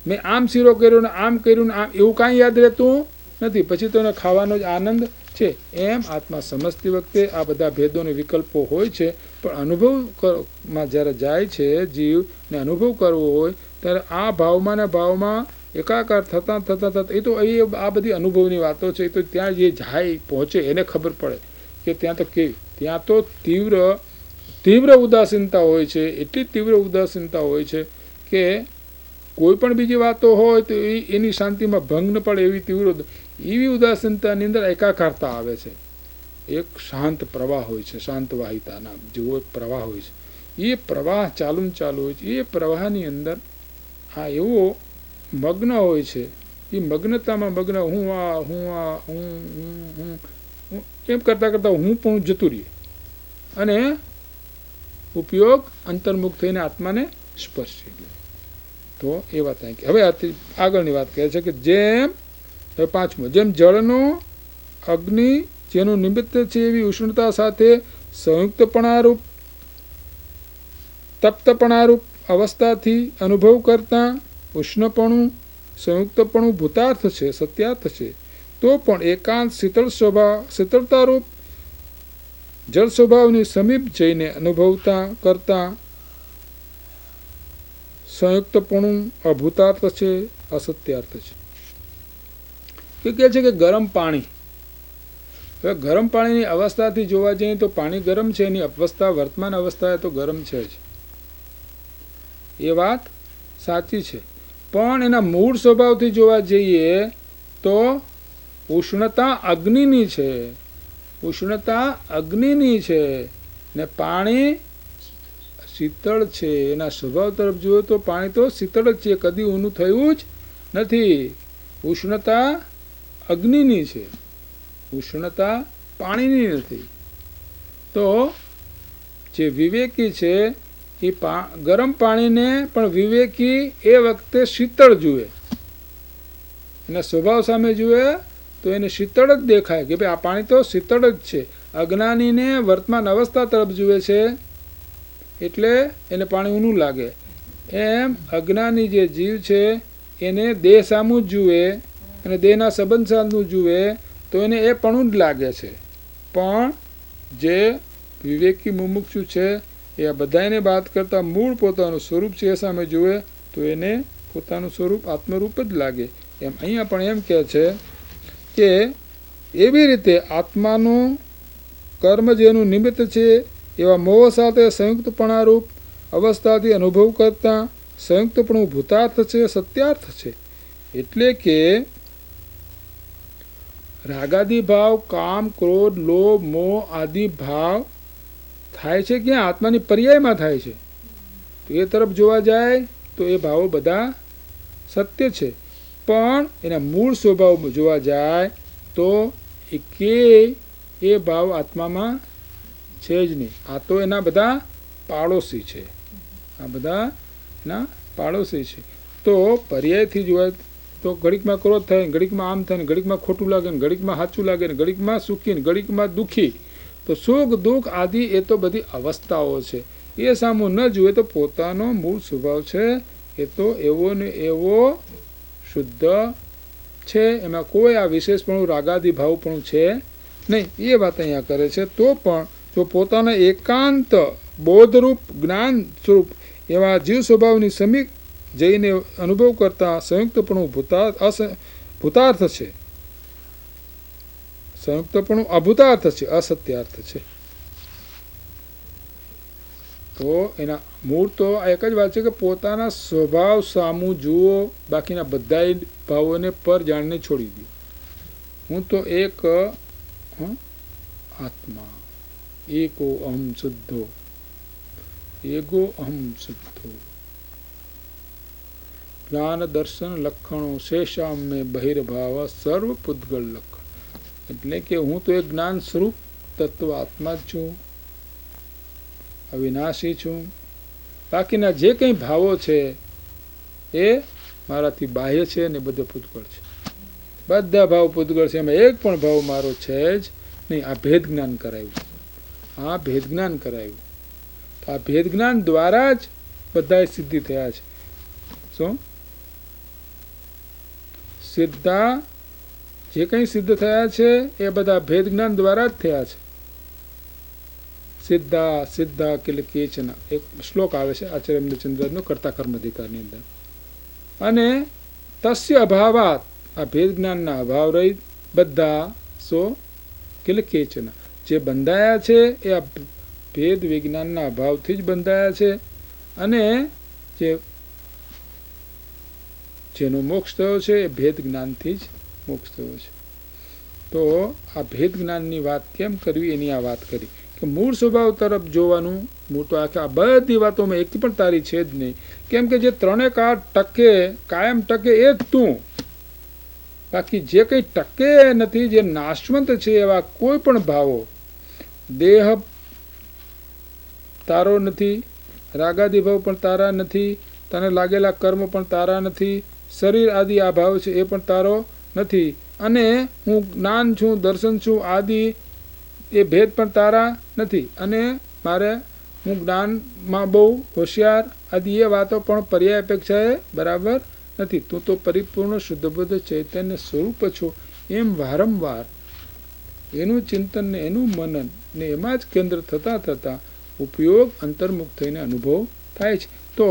મેં આમ શીરો કર્યો ને આમ કર્યું ને આમ એવું કાંઈ યાદ રહેતું નથી. પછી તો એને ખાવાનો જ આનંદ છે. એમ આત્મા સમજતી વખતે આ બધા ભેદોને વિકલ્પો હોય છે, પણ અનુભવમાં જ્યારે જાય છે જીવ ને અનુભવ કરવો હોય ત્યારે આ ભાવમાં ને ભાવમાં એકાકાર થતાં એ તો આ બધી અનુભવની વાતો છે. એ તો ત્યાં જે જાય પહોંચે એને ખબર પડે કે ત્યાં તો કેવી, ત્યાં તો તીવ્ર ઉદાસીનતા હોય છે. એટલી તીવ્ર ઉદાસીનતા હોય છે કે કોઈ પણ બીજી વાતો હોય તો એની શાંતિમાં ભંગ ન પડે એવી ઉદાસીનતાની અંદર એકાકારતા આવે છે. એક શાંત પ્રવાહ હોય છે, શાંત વાહિતાના જેવો એક પ્રવાહ હોય છે. એ પ્રવાહ ચાલુ હોય છે. એ પ્રવાહની અંદર આ એવો મગ્ન હોય છે. એ મગ્નતામાં મગ્ન હું એમ કરતાં હું પણ જતું રહીએ અને ઉપયોગ અંતર્મુખ થઈને આત્માને સ્પર્શી લે. તો એ વાત અહીં હવે આગળની વાત કહે છે કે જેમ પાંચમો, જેમ જળનો અગ્નિ જેનું નિમિત્ત છે એવી ઉષ્ણતા સાથે સંયુક્તપણારૂપ તપ્તપણારૂપ અવસ્થાથી અનુભવ કરતા ઉષ્ણપણું સંયુક્તપણું ભૂતાર્થ છે, સત્યાર્થ છે. તો પણ એકાંત શીતળતારૂપ જળ સ્વભાવની સમીપ જઈને અનુભવતા કરતા સંયુક્તપણું અભૂતાર્થ છે, અસત્યાર્થ છે. કહે છે કે ગરમ પાણી, હવે ગરમ પાણીની અવસ્થાથી જોવા જઈએ તો પાણી ગરમ છે, એની અવસ્થા વર્તમાન અવસ્થા તો ગરમ છે જ, એ વાત સાચી છે. પણ એના મૂળ સ્વભાવથી જોવા જઈએ તો ઉષ્ણતા અગ્નિની છે, ઉષ્ણતા અગ્નિની છે ને પાણી શીતળ છે. એના સ્વભાવ તરફ જુઓ તો પાણી તો શીતળ જ છે, કદી ઊનું થયું જ નથી. ઉષ્ણતા અગ્નિની છે, ઉષ્ણતા પાણીની નથી. તો જે વિવેકી છે એ ગરમ પાણીને પણ વિવેકી એ વખતે શીતળ જુએ, એના સ્વભાવ સામે જુએ તો એને શીતળ જ દેખાય કે ભાઈ આ પાણી તો શીતળ જ છે. અજ્ઞાનીને વર્તમાન અવસ્થા તરફ જુએ છે એટલે એને પાણી ઊનું લાગે. એમ અજ્ઞાની જે જીવ છે એને દેહ સામું જ જુએ અને દેહના સંબંધ સામું જુએ તો એને એ પણું જ લાગે છે. પણ જે વિવેકી મુમુક્ષુ છે એ આ બધાને બાદ કરતાં મૂળ પોતાનું સ્વરૂપ છે એ સામે જુએ તો એને પોતાનું સ્વરૂપ આત્મરૂપ જ લાગે. એમ અહીંયા પણ એમ કહે છે કે એવી રીતે આત્માનું કર્મ જેનું નિમિત્ત છે એવા મોહ સાથે સંયુક્તપણારૂપ અવસ્થાથી અનુભવ કરતા સંયુક્તપણું ભૂતાર્થ છે, સત્યાર્થ છે. એટલે કે રાગાદિ ભાવ, કામ, ક્રોધ, લોભ, મોહ આદિ ભાવ થાય છે ક્યાં? આત્માની પર્યાયમાં થાય છે. તો એ તરફ જોવા જાય તો એ ભાવો બધા સત્ય છે, પણ એના મૂળ સ્વભાવ જોવા જાય તો એ ભાવ આત્મામાં છે જ નહીં. આ તો એના બધા પાડોશી છે, આ બધા એના પાડોશી છે. તો પર્યાયથી જોવાય તો ઘડીકમાં ક્રોધ થાય, ઘડીકમાં આમ થાય, ઘડીકમાં ખોટું લાગે, ઘડીકમાં સાચું લાગે, ઘડીકમાં સુખી, ઘડીકમાં દુઃખી. તો સુખ દુઃખ આદિ એ તો બધી અવસ્થાઓ છે. એ સામું ન જુએ તો પોતાનો મૂળ સ્વભાવ છે એ તો એવો ને એવો શુદ્ધ છે, એમાં કોઈ આ વિશેષપણું રાગાદિ ભાવપણું છે નહીં. એ વાત અહીંયા કરે છે. તો પણ જો પોતાના એકાંત બોધરૂપ જ્ઞાન સ્વરૂપ એવા જીવ સ્વભાવની સમીપ જઈને અનુભવ કરતા સંયુક્તપણું ભૂતાર્થ છે, સંયુક્તપણું અભૂતાર્થ છે, અસત્યાર્થ છે. તો એના મૂળ તો એક જ વાત છે કે પોતાના સ્વભાવ સામું જુઓ, બાકીના બધા ભાવોને પર જાણને છોડી દો. હું તો એક આત્મા, એકો અહમ શુદ્ધો, એગો અહમ શુદ્ધો. જ્ઞાન દર્શન લક્ષણો શેષામ મેં બહિર્ભાવ સર્વ પૂતગળ લક્ષણ. એટલે કે હું તો એક જ્ઞાન સ્વરૂપ તત્વ આત્મા જ છું, અવિનાશી છું. બાકીના જે કંઈ ભાવો છે એ મારાથી બાહ્ય છે અને બધો પૂતગળ છે. બધા ભાવ પૂતગળ છે, એમાં એક પણ ભાવ મારો છે જ નહીં. આ ભેદ જ્ઞાન કરાવ્યું. આ ભેદ જ્ઞાન કરાવ્યું. તો આ ભેદ જ્ઞાન દ્વારા જ બધા સિદ્ધિ થયા છે. શું સિદ્ધા જે કંઈ સિદ્ધ થયા છે એ બધા ભેદ જ્ઞાન દ્વારા જ થયા છે. સિદ્ધા સિદ્ધા કિલ કેચન એક શ્લોક આવે છે આચાર્ય અમૃતચંદ્રનો કર્તા કર્મ અધિકારની અંદર. અને તસ્ય અભાવાત આ ભેદ જ્ઞાનના અભાવ રહી બધા સો કિલ કેચન જે બંધાયા છે એ આ ભેદ વિજ્ઞાનના અભાવથી જ બંધાયા છે. અને જેનો મોક્ષ થયો છે એ ભેદ જ્ઞાનથી જ મોક્ષ થયો છે. તો આ ભેદ જ્ઞાનની વાત કેમ કરવી એની આ વાત કરી કે મૂળ સ્વભાવ તરફ જોવાનું. મૂળ તો આ બધી વાતોમાં એક પણ તારી છે જ નહીં. કેમ કે જે ત્રણે કાળ ટકે કાયમ ટકે એ જ તું. બાકી જે કંઈ ટકે નથી, જે નાશવંત છે એવા કોઈ પણ ભાવો, દેહ તારો નથી, રાગાદિભાવ પણ તારા નથી, તને લાગેલા કર્મ પણ તારા નથી, શરીર આદિ આ ભાવ છે એ પણ તારો નથી, અને હું જ્ઞાન છું, દર્શન છું આદિ એ ભેદ પણ તારા નથી, અને મારે હું જ્ઞાનમાં બહુ હોશિયાર આદિ એ વાતો પણ પર્યાય અપેક્ષાએ બરાબર નથી. તું તો પરિપૂર્ણ શુદ્ધ બુદ્ધ ચૈતન્ય સ્વરૂપ છો એમ વારંવાર એનું ચિંતન ને એનું મનન ને એમાં જ કેન્દ્ર થતાં થતાં ઉપયોગ અંતર્મુખ થઈને અનુભવ થાય છે. તો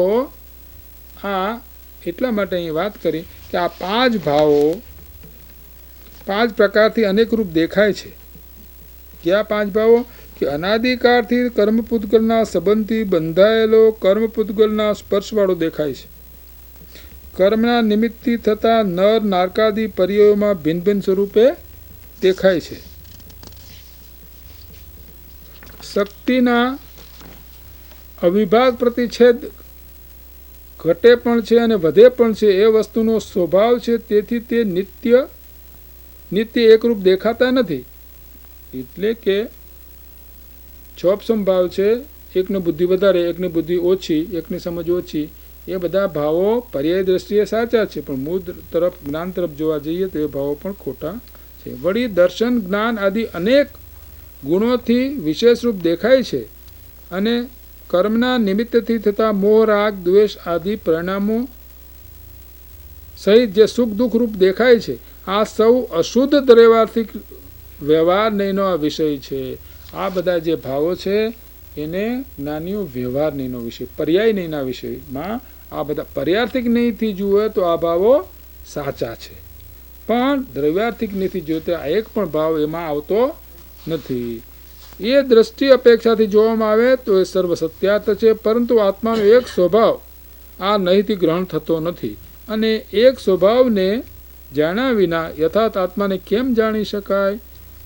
આ એટલા માટે અહીં વાત કરી કે આ પાંચ ભાવો પાંચ પ્રકારથી અનેક રૂપ દેખાય છે. કયા પાંચ ભાવો? કે અનાદિકાળથી કર્મ પૂતગલના સંબંધથી બંધાયેલો કર્મ પૂતગલના સ્પર્શવાળો દેખાય છે. કર્મના નિમિત્તથી થતા નર નારકાદી પર્યાયોમાં ભિન્ન ભિન્ન સ્વરૂપે દેખાય છે. શક્તિના અવિભાગ પ્રતિછેદ ઘટે પણ છે અને વધે પણ છે એ વસ્તુનો સ્વભાવ છે. તેથી તે નિત્ય એકરૂપ દેખાતા નથી. એટલે કે ચોપસમ ભાવ છે, એકને બુદ્ધિ વધારે, એકની બુદ્ધિ ઓછી, એકની સમજ ઓછી, એ બધા ભાવો પર્યાય દ્રષ્ટિએ સાચા છે, પણ મૂળ તરફ જ્ઞાન તરફ જોવા જઈએ તો એ ભાવો પણ ખોટા છે. વળી દર્શન જ્ઞાન આદિ અનેક ગુણોથી વિશેષ રૂપ દેખાય છે. અને કર્મના નિમિત્તથી થતા મોહ રાગ દ્વેષ આદિ પરિણામો સહિત જે સુખ દુઃખ રૂપ દેખાય છે, આ સૌ અશુદ્ધ દ્રવ્યાર્થિક વ્યવહાર નહીંનો આ વિષય છે. આ બધા જે ભાવો છે એને જ્ઞાનીઓ વ્યવહાર નહીંનો વિષય, પર્યાય નહીંના વિષયમાં આ બધા પર્યાર્થિક નહીંથી જુએ તો આ ભાવો સાચા છે, પણ દ્રવ્યાર્થિક નહીંથી જુએ તો આ એક પણ ભાવ એમાં આવતો નથી. એ દ્રષ્ટિ અપેક્ષાથી જોવામાં આવે તો એ સર્વ સત્યાર્થ છે, પરંતુ આત્માનો એક સ્વભાવ આ નહીંથી ગ્રહણ થતો નથી. અને એક સ્વભાવને જાણ્યા વિના યથાર્થ આત્માને કેમ જાણી શકાય?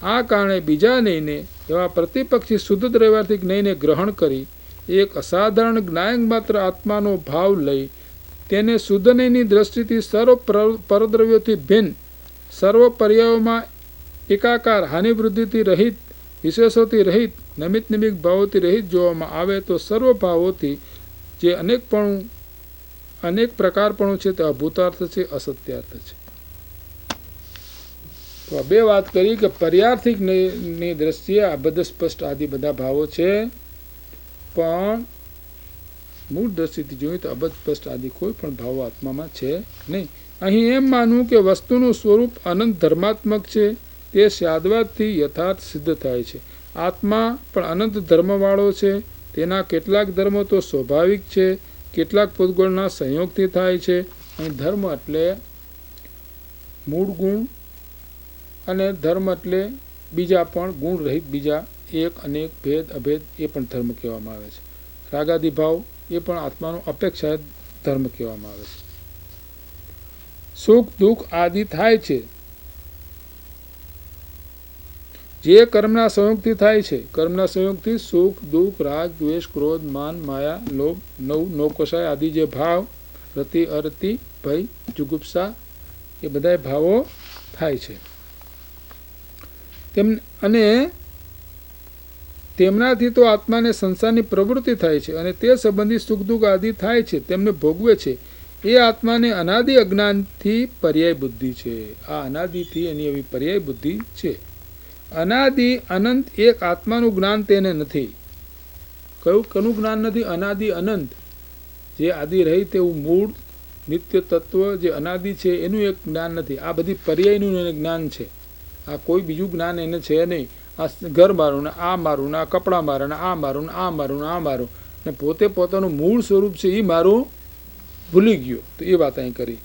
આ કારણે બીજા નહીંને એવા પ્રતિપક્ષી શુદ્ધ દ્રવ્યાર્થિક નહીંને ગ્રહણ કરી એક અસાધારણ જ્ઞાયક માત્ર આત્માનો ભાવ લઈ તેને શુદ્ધ નહીંની દ્રષ્ટિથી સર્વ પરદ્રવ્યોથી ભિન્ન, સર્વ પર્યાયોમાં એકાકાર, હાનિવૃદ્ધિથી રહિત, વિશેષોથી રહિત, નિમિત્ત ભાવોથી રહિત જોવામાં આવે તો સર્વ ભાવોથી જે અનેક પ્રકારપણું છે તે અભૂતાર્થ છે, અસત્યાર્થ છે. તો આ બે વાત કરી કે પર્યાર્થિક ની દ્રષ્ટિએ આ બધા સ્પષ્ટ આદિ બધા ભાવો છે, પણ મૂળ દ્રષ્ટિથી જોઈએ તો અબધ સ્પષ્ટ આદિ કોઈ પણ ભાવો આત્મામાં છે નહીં. અહીં એમ માનવું કે વસ્તુનું સ્વરૂપ અનંત ધર્માત્મક છે તે સ્યાદવાદથી યથાર્થ સિદ્ધ થાય છે. આત્મા પણ અનંત ધર્મવાળો છે. તેના કેટલાક ધર્મો તો સ્વાભાવિક છે, કેટલાક પૂતગળના સંયોગથી થાય છે. અહીં ધર્મ એટલે મૂળ ગુણ અને ધર્મ એટલે બીજા પણ ગુણ રહિત બીજા એક અનેક ભેદ અભેદ એ પણ ધર્મ કહેવામાં આવે છે. રાગાદિ ભાવ એ પણ આત્માનો અપેક્ષા ધર્મ કહેવામાં આવે છે. સુખ દુઃખ આદિ થાય છે જે કર્મના સંયોગથી થાય છે. કર્મના સંયોગથી સુખ દુઃખ રાગ દ્વેષ ક્રોધ માન માયા લોભ નૌકસાય આદિ જે ભાવ, રતિ અરતિ ભય જુગુપ્સા એ બધા ભાવો થાય છે. અને તેમનાથી તો આત્માને સંસારની પ્રવૃત્તિ થાય છે અને તે સંબંધી સુખ દુઃખ આદિ થાય છે, તેમને ભોગવે છે. એ આત્માને અનાદિ અજ્ઞાનથી પર્યાય બુદ્ધિ છે. આ અનાદિથી એની એવી પર્યાય બુદ્ધિ છે. અનાદિ અનંત એક આત્માનું જ્ઞાન તેને નથી. કનું જ્ઞાન નથી? અનાદિ અનંત, જે આદિ રહી તેવું મૂળ નિત્ય તત્વ જે અનાદિ છે એનું એક જ્ઞાન નથી. આ બધી પર્યાયનું એને જ્ઞાન છે. આ કોઈ બીજું જ્ઞાન એને છે નહીં. આ ઘર મારું ને આ મારું ને આ કપડાં મારા ને આ મારું ને આ મારું ને આ મારું ને પોતે પોતાનું મૂળ સ્વરૂપ છે એ મારું ભૂલી ગયો. તો એ વાત અહીં કરી.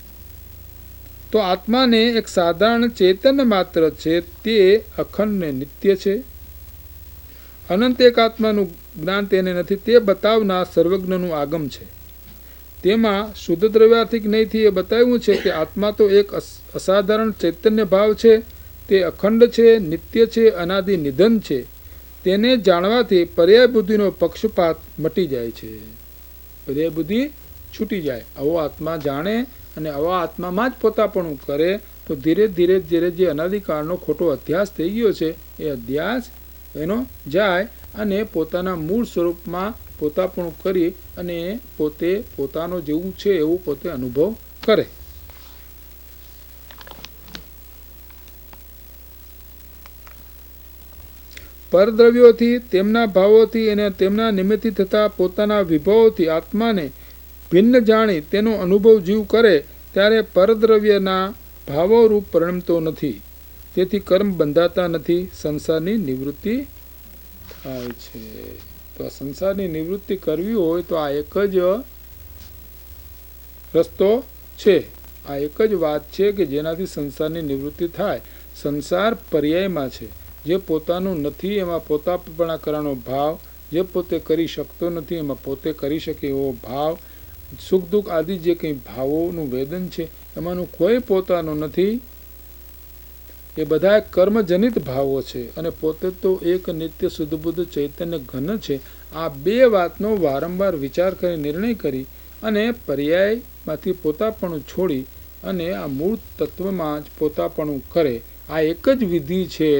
તો આત્માને એક સાધારણ ચૈતન્ય માત્ર છે, તે અખંડ ને નિત્ય છે. અનંત એક આત્માનું જ્ઞાન તેને નથી, તે બતાવનાર સર્વજ્ઞનું આગમ છે. તેમાં શુદ્ધ દ્રવ્યાર્થિક નહીંથી એ બતાવ્યું છે કે આત્મા તો એક અસાધારણ ચૈતન્ય ભાવ છે, તે અખંડ છે, નિત્ય છે, અનાદિ નિધન છે. તેને જાણવાથી પર્યાય બુદ્ધિનો પક્ષપાત મટી જાય છે. પર્યાય બુદ્ધિ છૂટી જાય. આવો આત્મા જાણે અને આવા આત્મામાં જ પોતાપણું કરે તો ધીરે ધીરે ધીરે જે અનાદિકાળનો ખોટો અધ્યાસ થઈ ગયો છે એ અધ્યાસ એનો જાય અને પોતાના મૂળ સ્વરૂપમાં પોતાપણું કરી અને પોતે પોતાનો જેવું છે એવું પોતે અનુભવ કરે. પરદ્રવ્યોથી, તેમના ભાવોથી અને તેમના નિમિત્તથી થતા પોતાના વિભવોથી આત્માને ભિન્ન જાણી તેનો અનુભવ જીવ કરે ત્યારે પરદ્રવ્યના ભાવોરૂપ પરિણમતો નથી. તેથી કર્મ બંધાતા નથી, સંસારની નિવૃત્તિ થાય છે. તો આ સંસારની નિવૃત્તિ કરવી હોય તો આ એક જ રસ્તો છે. આ એક જ વાત છે કે જેનાથી સંસારની નિવૃત્તિ થાય. સંસાર પર્યાયમાં છે. જે પોતાનું નથી એમાં પોતાપણા કરવાનો ભાવ, જે પોતે કરી શકતો નથી એમાં પોતે કરી શકે એવો ભાવ, સુખ દુઃખ આદિ જે કંઈ ભાવોનું વેદન છે એમાંનું કોઈ પોતાનું નથી. એ બધા કર્મજનિત ભાવો છે અને પોતે તો એક નિત્ય શુદ્ધ બુદ્ધ ચૈતન્ય ઘન છે. આ બે વાતનો વારંવાર વિચાર કરી નિર્ણય કરી અને પર્યાયમાંથી પોતાપણું છોડી અને આ મૂળ તત્વમાં જ પોતાપણું કરે. આ એક જ વિધિ છે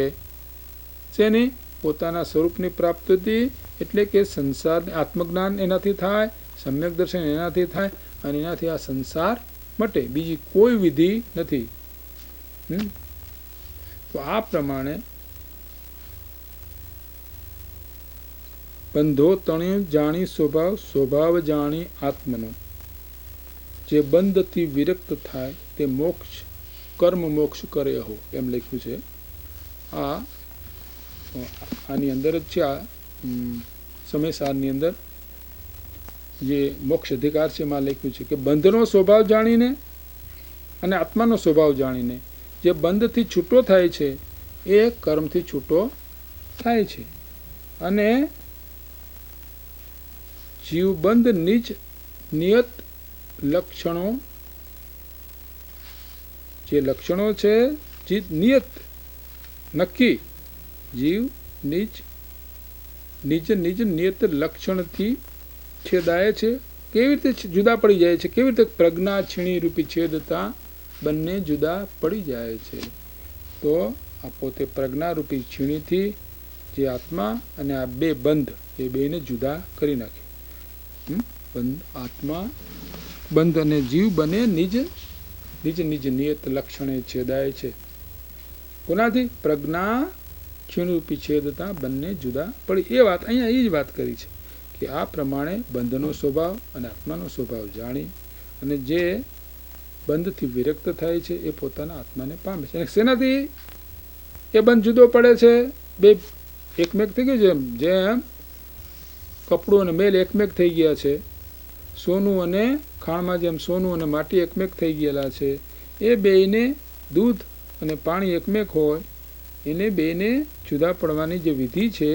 જેની પોતાના સ્વરૂપની પ્રાપ્તિ, એટલે કે સંસાર આત્મજ્ઞાન એનાથી થાય, સમ્યક દર્શન એનાથી થાય અને એનાથી આ સંસાર મટે. બીજી કોઈ વિધિ નથી. તો આ પ્રમાણે બંધો તણ્યું જાણી સ્વભાવ, સ્વભાવ જાણી આત્મનો. જે બંધથી વિરક્ત થાય તે મોક્ષ, કર્મ મોક્ષ કરે હો, એમ લખ્યું છે. આની અંદર જ છે. આ સમયસારની અંદર જે મોક્ષ અધિકાર છે એમાં લખ્યું છે કે બંધનો સ્વભાવ જાણીને અને આત્માનો સ્વભાવ જાણીને જે બંધથી છૂટો થાય છે એ કર્મથી છૂટો થાય છે. અને જીવબંધ નિજ નિયત લક્ષણો, જે લક્ષણો છે નિયત નક્કી, જીવ નિજ નિજ નિયત લક્ષણથી છેદાય છે. કેવી રીતે જુદા પડી જાય છે? કેવી રીતે? પ્રજ્ઞા છીણી રૂપી છેદતા બંને જુદા પડી જાય છે. તો આ પોતે પ્રજ્ઞારૂપી છીણીથી જે આત્મા અને આ બે બંધ એ બેને જુદા કરી નાખે. આત્મા બંધ અને જીવ બને નિજ નિજ નિયત લક્ષણે છેદાય છે. કોનાથી? પ્રજ્ઞા છીણરૂપી છેદતા બંને જુદા પડી. એ વાત અહીંયા એ જ વાત કરી છે કે આ પ્રમાણે બંધનો સ્વભાવ અને આત્માનો સ્વભાવ જાણી અને જે બંધથી વિરક્ત થાય છે એ પોતાના આત્માને પામે છે. અને શેનાથી એ બંધ જુદો પડે છે? બે એકમેક થઈ ગયું છે. જેમ કપડું અને મેલ એકમેક થઈ ગયા છે, સોનું અને ખાણમાં જેમ સોનું અને માટી એકમેક થઈ ગયેલા છે, એ બેયને દૂધ અને પાણી એકમેક હોય એને બેને જુદા પડવાની જે વિધિ છે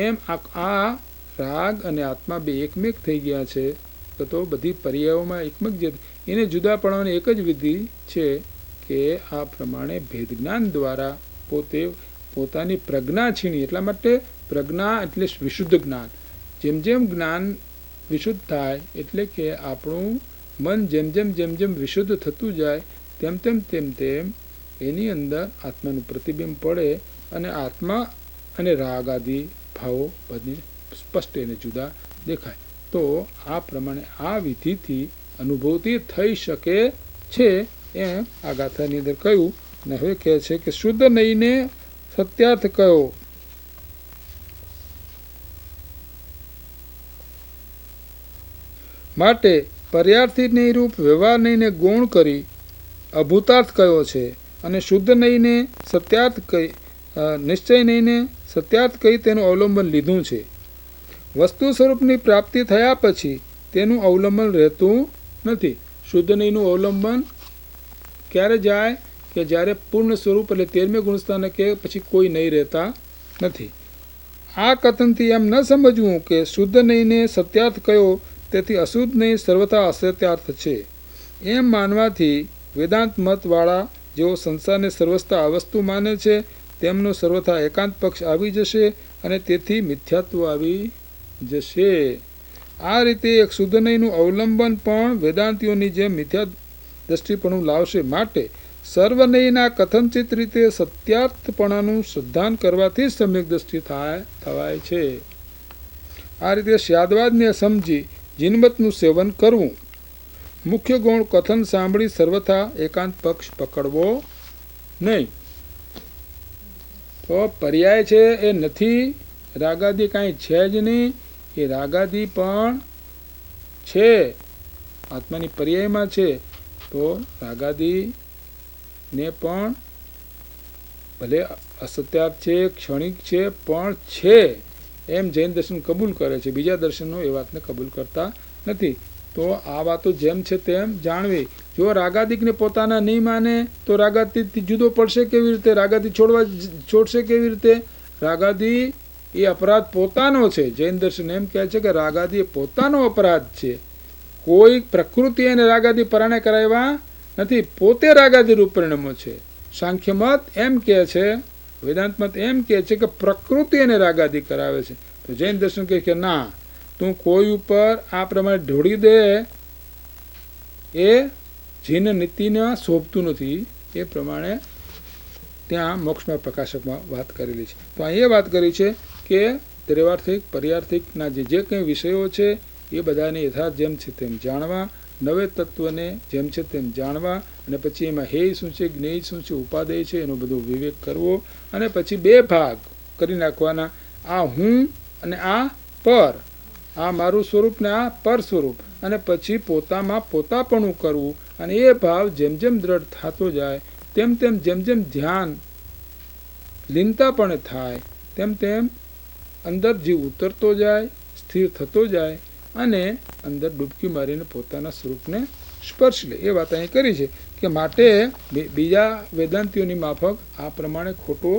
એમ આ રાગ અને આત્મા બે એકમેક થઈ ગયા છે. તો બધી પર્યાયોમાં એકમેક જે એને જુદા પડવાની એક જ વિધિ છે કે આ પ્રમાણે ભેદ જ્ઞાન દ્વારા પોતાની પ્રજ્ઞા છીણી. એટલા માટે પ્રજ્ઞા એટલે વિશુદ્ધ જ્ઞાન. જેમ જેમ જ્ઞાન વિશુદ્ધ થાય એટલે કે આપણું મન જેમ જેમ વિશુદ્ધ થતું જાય તેમ એની અંદર આત્માનું પ્રતિબિંબ પડે અને આત્મા અને રાગ આદિ ભાવો બધી સ્પષ્ટ એને જુદા દેખાય. તો આ પ્રમાણે આ વિધિથી અનુભૂતિ થઈ શકે છે એમ આ ગાથાની અંદર કહ્યું. અને હવે કહે છે કે શુદ્ધ નહીંને સત્યાર્થ કયો. માટે પર્યાર્થી નિરૂપ વ્યવહાર નહીંને ગૌણ કરી અભૂતાર્થ કયો છે, અને શુદ્ધ નહીંને સત્યાર્થ કહી નિશ્ચય નહીંને સત્યાર્થ કહી તેનું અવલંબન લીધું છે. વસ્તુ સ્વરૂપની પ્રાપ્તિ થયા પછી તેનું અવલંબન રહેતું નથી. શુદ્ધ નહીંનું અવલંબન ક્યારે જાય કે જ્યારે પૂર્ણ સ્વરૂપ એટલે 13મે ગુણસ્થાને કે પછી કોઈ નહીં રહેતા નથી. આ કથનથી એમ ન સમજવું કે શુદ્ધ નહીંને સત્યાર્થ કયો તેથી અશુદ્ધ નહીં સર્વથા અસત્યાર્થ છે. એમ માનવાથી વેદાંત મતવાળા જેઓ સંસારને સર્વસ્થા અવસ્તુ માને છે તેમનો સર્વથા એકાંત પક્ષ આવી જશે અને તેથી મિથ્યાત્વ આવી જશે. આ રીતે એક શુદ્ધ નહીંનું અવલંબન પણ વેદાંતિઓની જેમ મિથ્યા દ્રષ્ટિપણું લાવશે. માટે સર્વનયના કથનચિત રીતે સત્યાર્થપણાનું શ્રદ્ધાન કરવાથી જ સમ્યક દ્રષ્ટિ થવાય છે. આ રીતે સ્યાદવાદને સમજી જીનમતનું સેવન કરવું. મુખ્ય ગુણ કથન સાંભળી સર્વથા એકાંત પક્ષ પકડવો નહીં. તો પર્યાય છે એ નથી, રાગાદી કાંઈ છે જ નહીં. એ રાગાદી પણ છે, આત્માની પર્યાયમાં છે. તો રાગાદીને પણ ભલે અસત્યાર્થ છે, ક્ષણિક છે, પણ છે એમ જૈન દર્શન કબૂલ કરે છે. બીજા દર્શનો એ વાતને કબૂલ કરતા નથી. તો આ વાતો જેમ છે તેમ જાણવી. જો રાગાદિકને પોતાના નહીં માને તો રાગાદિકથી જુદો પડશે કેવી રીતે? રાગાદી છોડશે કેવી રીતે? રાગાદી એ અપરાધ પોતાનો છે. જૈન દર્શન એમ કહે છે કે રાગાદી એ પોતાનો અપરાધ છે. કોઈ પ્રકૃતિ અને રાગાદી પરાણે કરાવ્યા નથી, પોતે રાગાદી રૂપ પરિણમો છે. સાંખ્ય મત એમ કહે છે, વેદાંત મત એમ કહે છે કે પ્રકૃતિ અને રાગાદી કરાવે છે. તો જૈન દર્શન કહે કે ના, તું કોઈ ઉપર આ પ્રમાણે ઢોળી દે એ જીન નીતિને શોભતું નથી. એ પ્રમાણે ત્યાં મોક્ષમાં પ્રકાશકમાં વાત કરેલી છે. તો અહીં એ વાત કરી છે કે ત્રિવાર્થિક પર્યાર્થિકના જે કંઈ વિષયો છે એ બધાને યથાર્થ જેમ છે તેમ જાણવા, નવે તત્વને જેમ છે તેમ જાણવા, અને પછી એમાં હેય શું છે, જ્ઞેય શું છે, ઉપાદેય છે, એનો બધો વિવેક કરવો. અને પછી બે ભાગ કરી નાખવાના, આ હું અને આ પર, આ મારું સ્વરૂપ ને આ પર સ્વરૂપ. અને પછી પોતામાં પોતાપણું કરવું. અને એ ભાવ જેમ જેમ દ્રઢ થતો જાય તેમ તેમ જેમ જેમ ધ્યાન લીનતાપણે થાય તેમ તેમ અંદર જીવ ઉતરતો જાય, સ્થિર થતો જાય અને અંદર ડૂબકી મારીને પોતાના સ્વરૂપને સ્પર્શ લે. એ વાત અહીં કરી છે કે માટે બીજા વેદાંતિઓની માફક આ પ્રમાણે ખોટો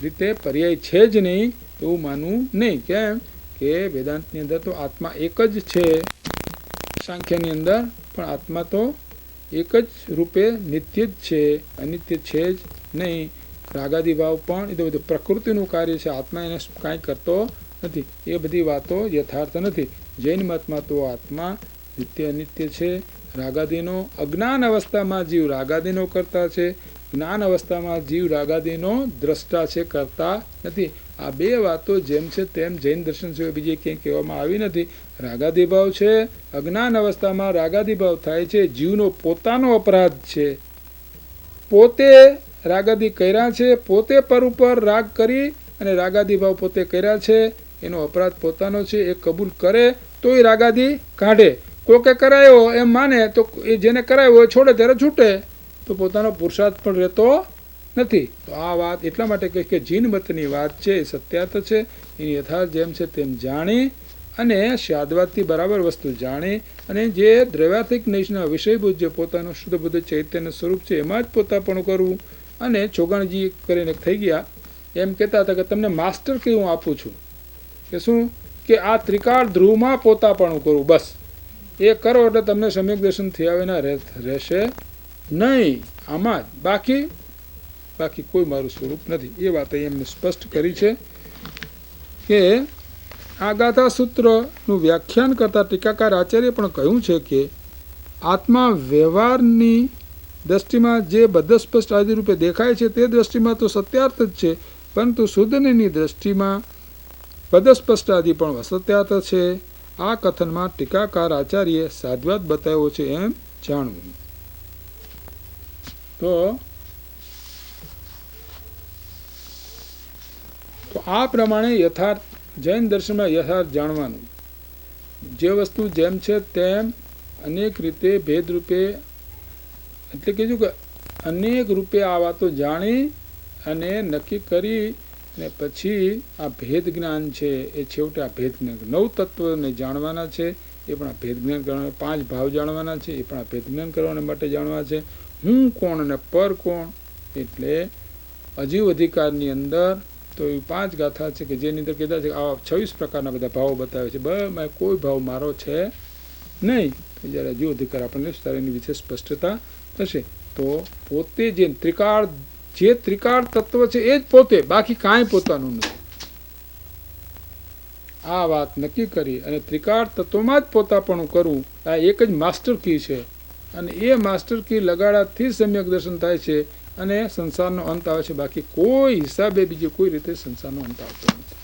રીતે પર્યાય છે જ નહીં એવું માનવું નહીં. કેમ કે વેદાંતની અંદર તો આત્મા એક જ છે, સાંખ્યની અંદર પણ આત્મા તો એક જ રૂપે નિત્ય જ છે, અનિત્ય છે જ નહીં. રાગાદી ભાવ પણ એ તો બધું પ્રકૃતિનું કાર્ય છે, આત્મા એને કાંઈ કરતો નથી. એ બધી વાતો યથાર્થ નથી. જૈન મતમાં તો આત્મા નિત્ય અનિત્ય છે. રાગાદીનો અજ્ઞાન અવસ્થામાં જીવ રાગાદીનો કરતા છે, જ્ઞાન અવસ્થામાં જીવ રાગાદીનો દ્રષ્ટા છે, કરતા નથી. આ બે વાતો જેમ છે તેમ જૈન દર્શન સિવાય બીજે ક્યાંય કહેવામાં આવી નથી. રાગાદી ભાવ છે, અજ્ઞાન અવસ્થામાં રાગાદી ભાવ થાય છે, જીવનો પોતાનો અપરાધ છે. પોતે રાગાદી કર્યા છે, પોતે પર ઉપર રાગ કરી અને રાગાદી ભાવ પોતે કર્યા છે, એનો અપરાધ પોતાનો છે. એ કબૂલ કરે તો એ રાગાદી કાઢે. કોકે કરાયો એમ માને તો એ જેને કરાયો એ છોડે ત્યારે છૂટે, તો પોતાનો પુરુષાર્થ પણ રહેતો નથી. તો આ વાત એટલા માટે કહે કે જીન મતની વાત છે એ સત્યાર્થ છે. એની યથાર્થ જેમ છે તેમ જાણી અને સ્યાદવાદથી બરાબર વસ્તુ જાણી અને જે દ્રવ્યાર્થિક નૈષ્ના વિષયભૂત જે પોતાનું શુદ્ધ બુદ્ધ ચૈતન્ય સ્વરૂપ છે એમાં જ પોતાપણું કરવું. અને ચોગણજી કરીને થઈ ગયા એમ કહેતા હતા કે તમને માસ્ટર કે હું આપું છું કે શું કે આ ત્રિકાળ ધ્રુવમાં પોતાપણું કરવું, બસ એ કરો એટલે તમને સમ્યક દર્શન થયા વિના રહેશે નહીં. આમાં જ બાકી કોઈ મારું સ્વરૂપ નથી. એ વાત અહીં એમને સ્પષ્ટ કરી છે કે આ ગાથા સૂત્રનું વ્યાખ્યાન કરતા ટીકાકાર આચાર્ય પણ કહ્યું છે કે આત્મા વ્યવહારની દ્રષ્ટિમાં જે બદ્ધસ્પષ્ટ આદિ રૂપે દેખાય છે તે દ્રષ્ટિમાં તો સત્યાર્થ જ છે, પરંતુ શુદ્ધની દ્રષ્ટિમાં પદસ્પષ્ટાદિ પણ વસત્યાત છે. આ કથનમાં ટીકાકાર આચાર્યે સાધ્વાત બતાવ્યો છે એમ જાણવું. તો આ પ્રમાણે યથાર્થ જૈન દર્શનમાં યથાર્થ જાણવાનું. જે વસ્તુ જેમ છે તેમ અનેક રીતે ભેદરૂપે, એટલે કીધું કે અનેક રૂપે આ વાતો જાણી અને નક્કી કરી અને પછી આ ભેદ જ્ઞાન છે એ છેવટે આ ભેદ જ્ઞાન 9 તત્વોને જાણવાના છે. એ પણ આ ભેદ જ્ઞાન કરવાના, 5 ભાવ જાણવાના છે. એ પણ આ ભેદ જ્ઞાન કરવા માટે જાણવા છે. હું કોણ અને પર કોણ, એટલે અજીવ અધિકારની અંદર તો એ 5 ગાથા છે કે જેની અંદર કીધા છે કે આવા 26 પ્રકારના બધા ભાવો બતાવે છે. કોઈ ભાવ મારો છે નહીં. તો જ્યારે અજીવ અધિકાર આપણને ત્યારે એની વિશે સ્પષ્ટતા થશે. તો પોતે જે ત્રિકાળ તત્વ છે એ જ પોતે, બાકી કાંઈ પોતાનું નથી. આ વાત નક્કી કરી અને ત્રિકાળ તત્વમાં જ પોતાપણું કરવું, આ એક જ માસ્ટર કી છે. અને એ માસ્ટર કી લગાડાથી સમ્યક દર્શન થાય છે અને સંસારનો અંત આવે છે. બાકી કોઈ હિસાબે બીજી કોઈ રીતે સંસારનો અંત આવતો નથી.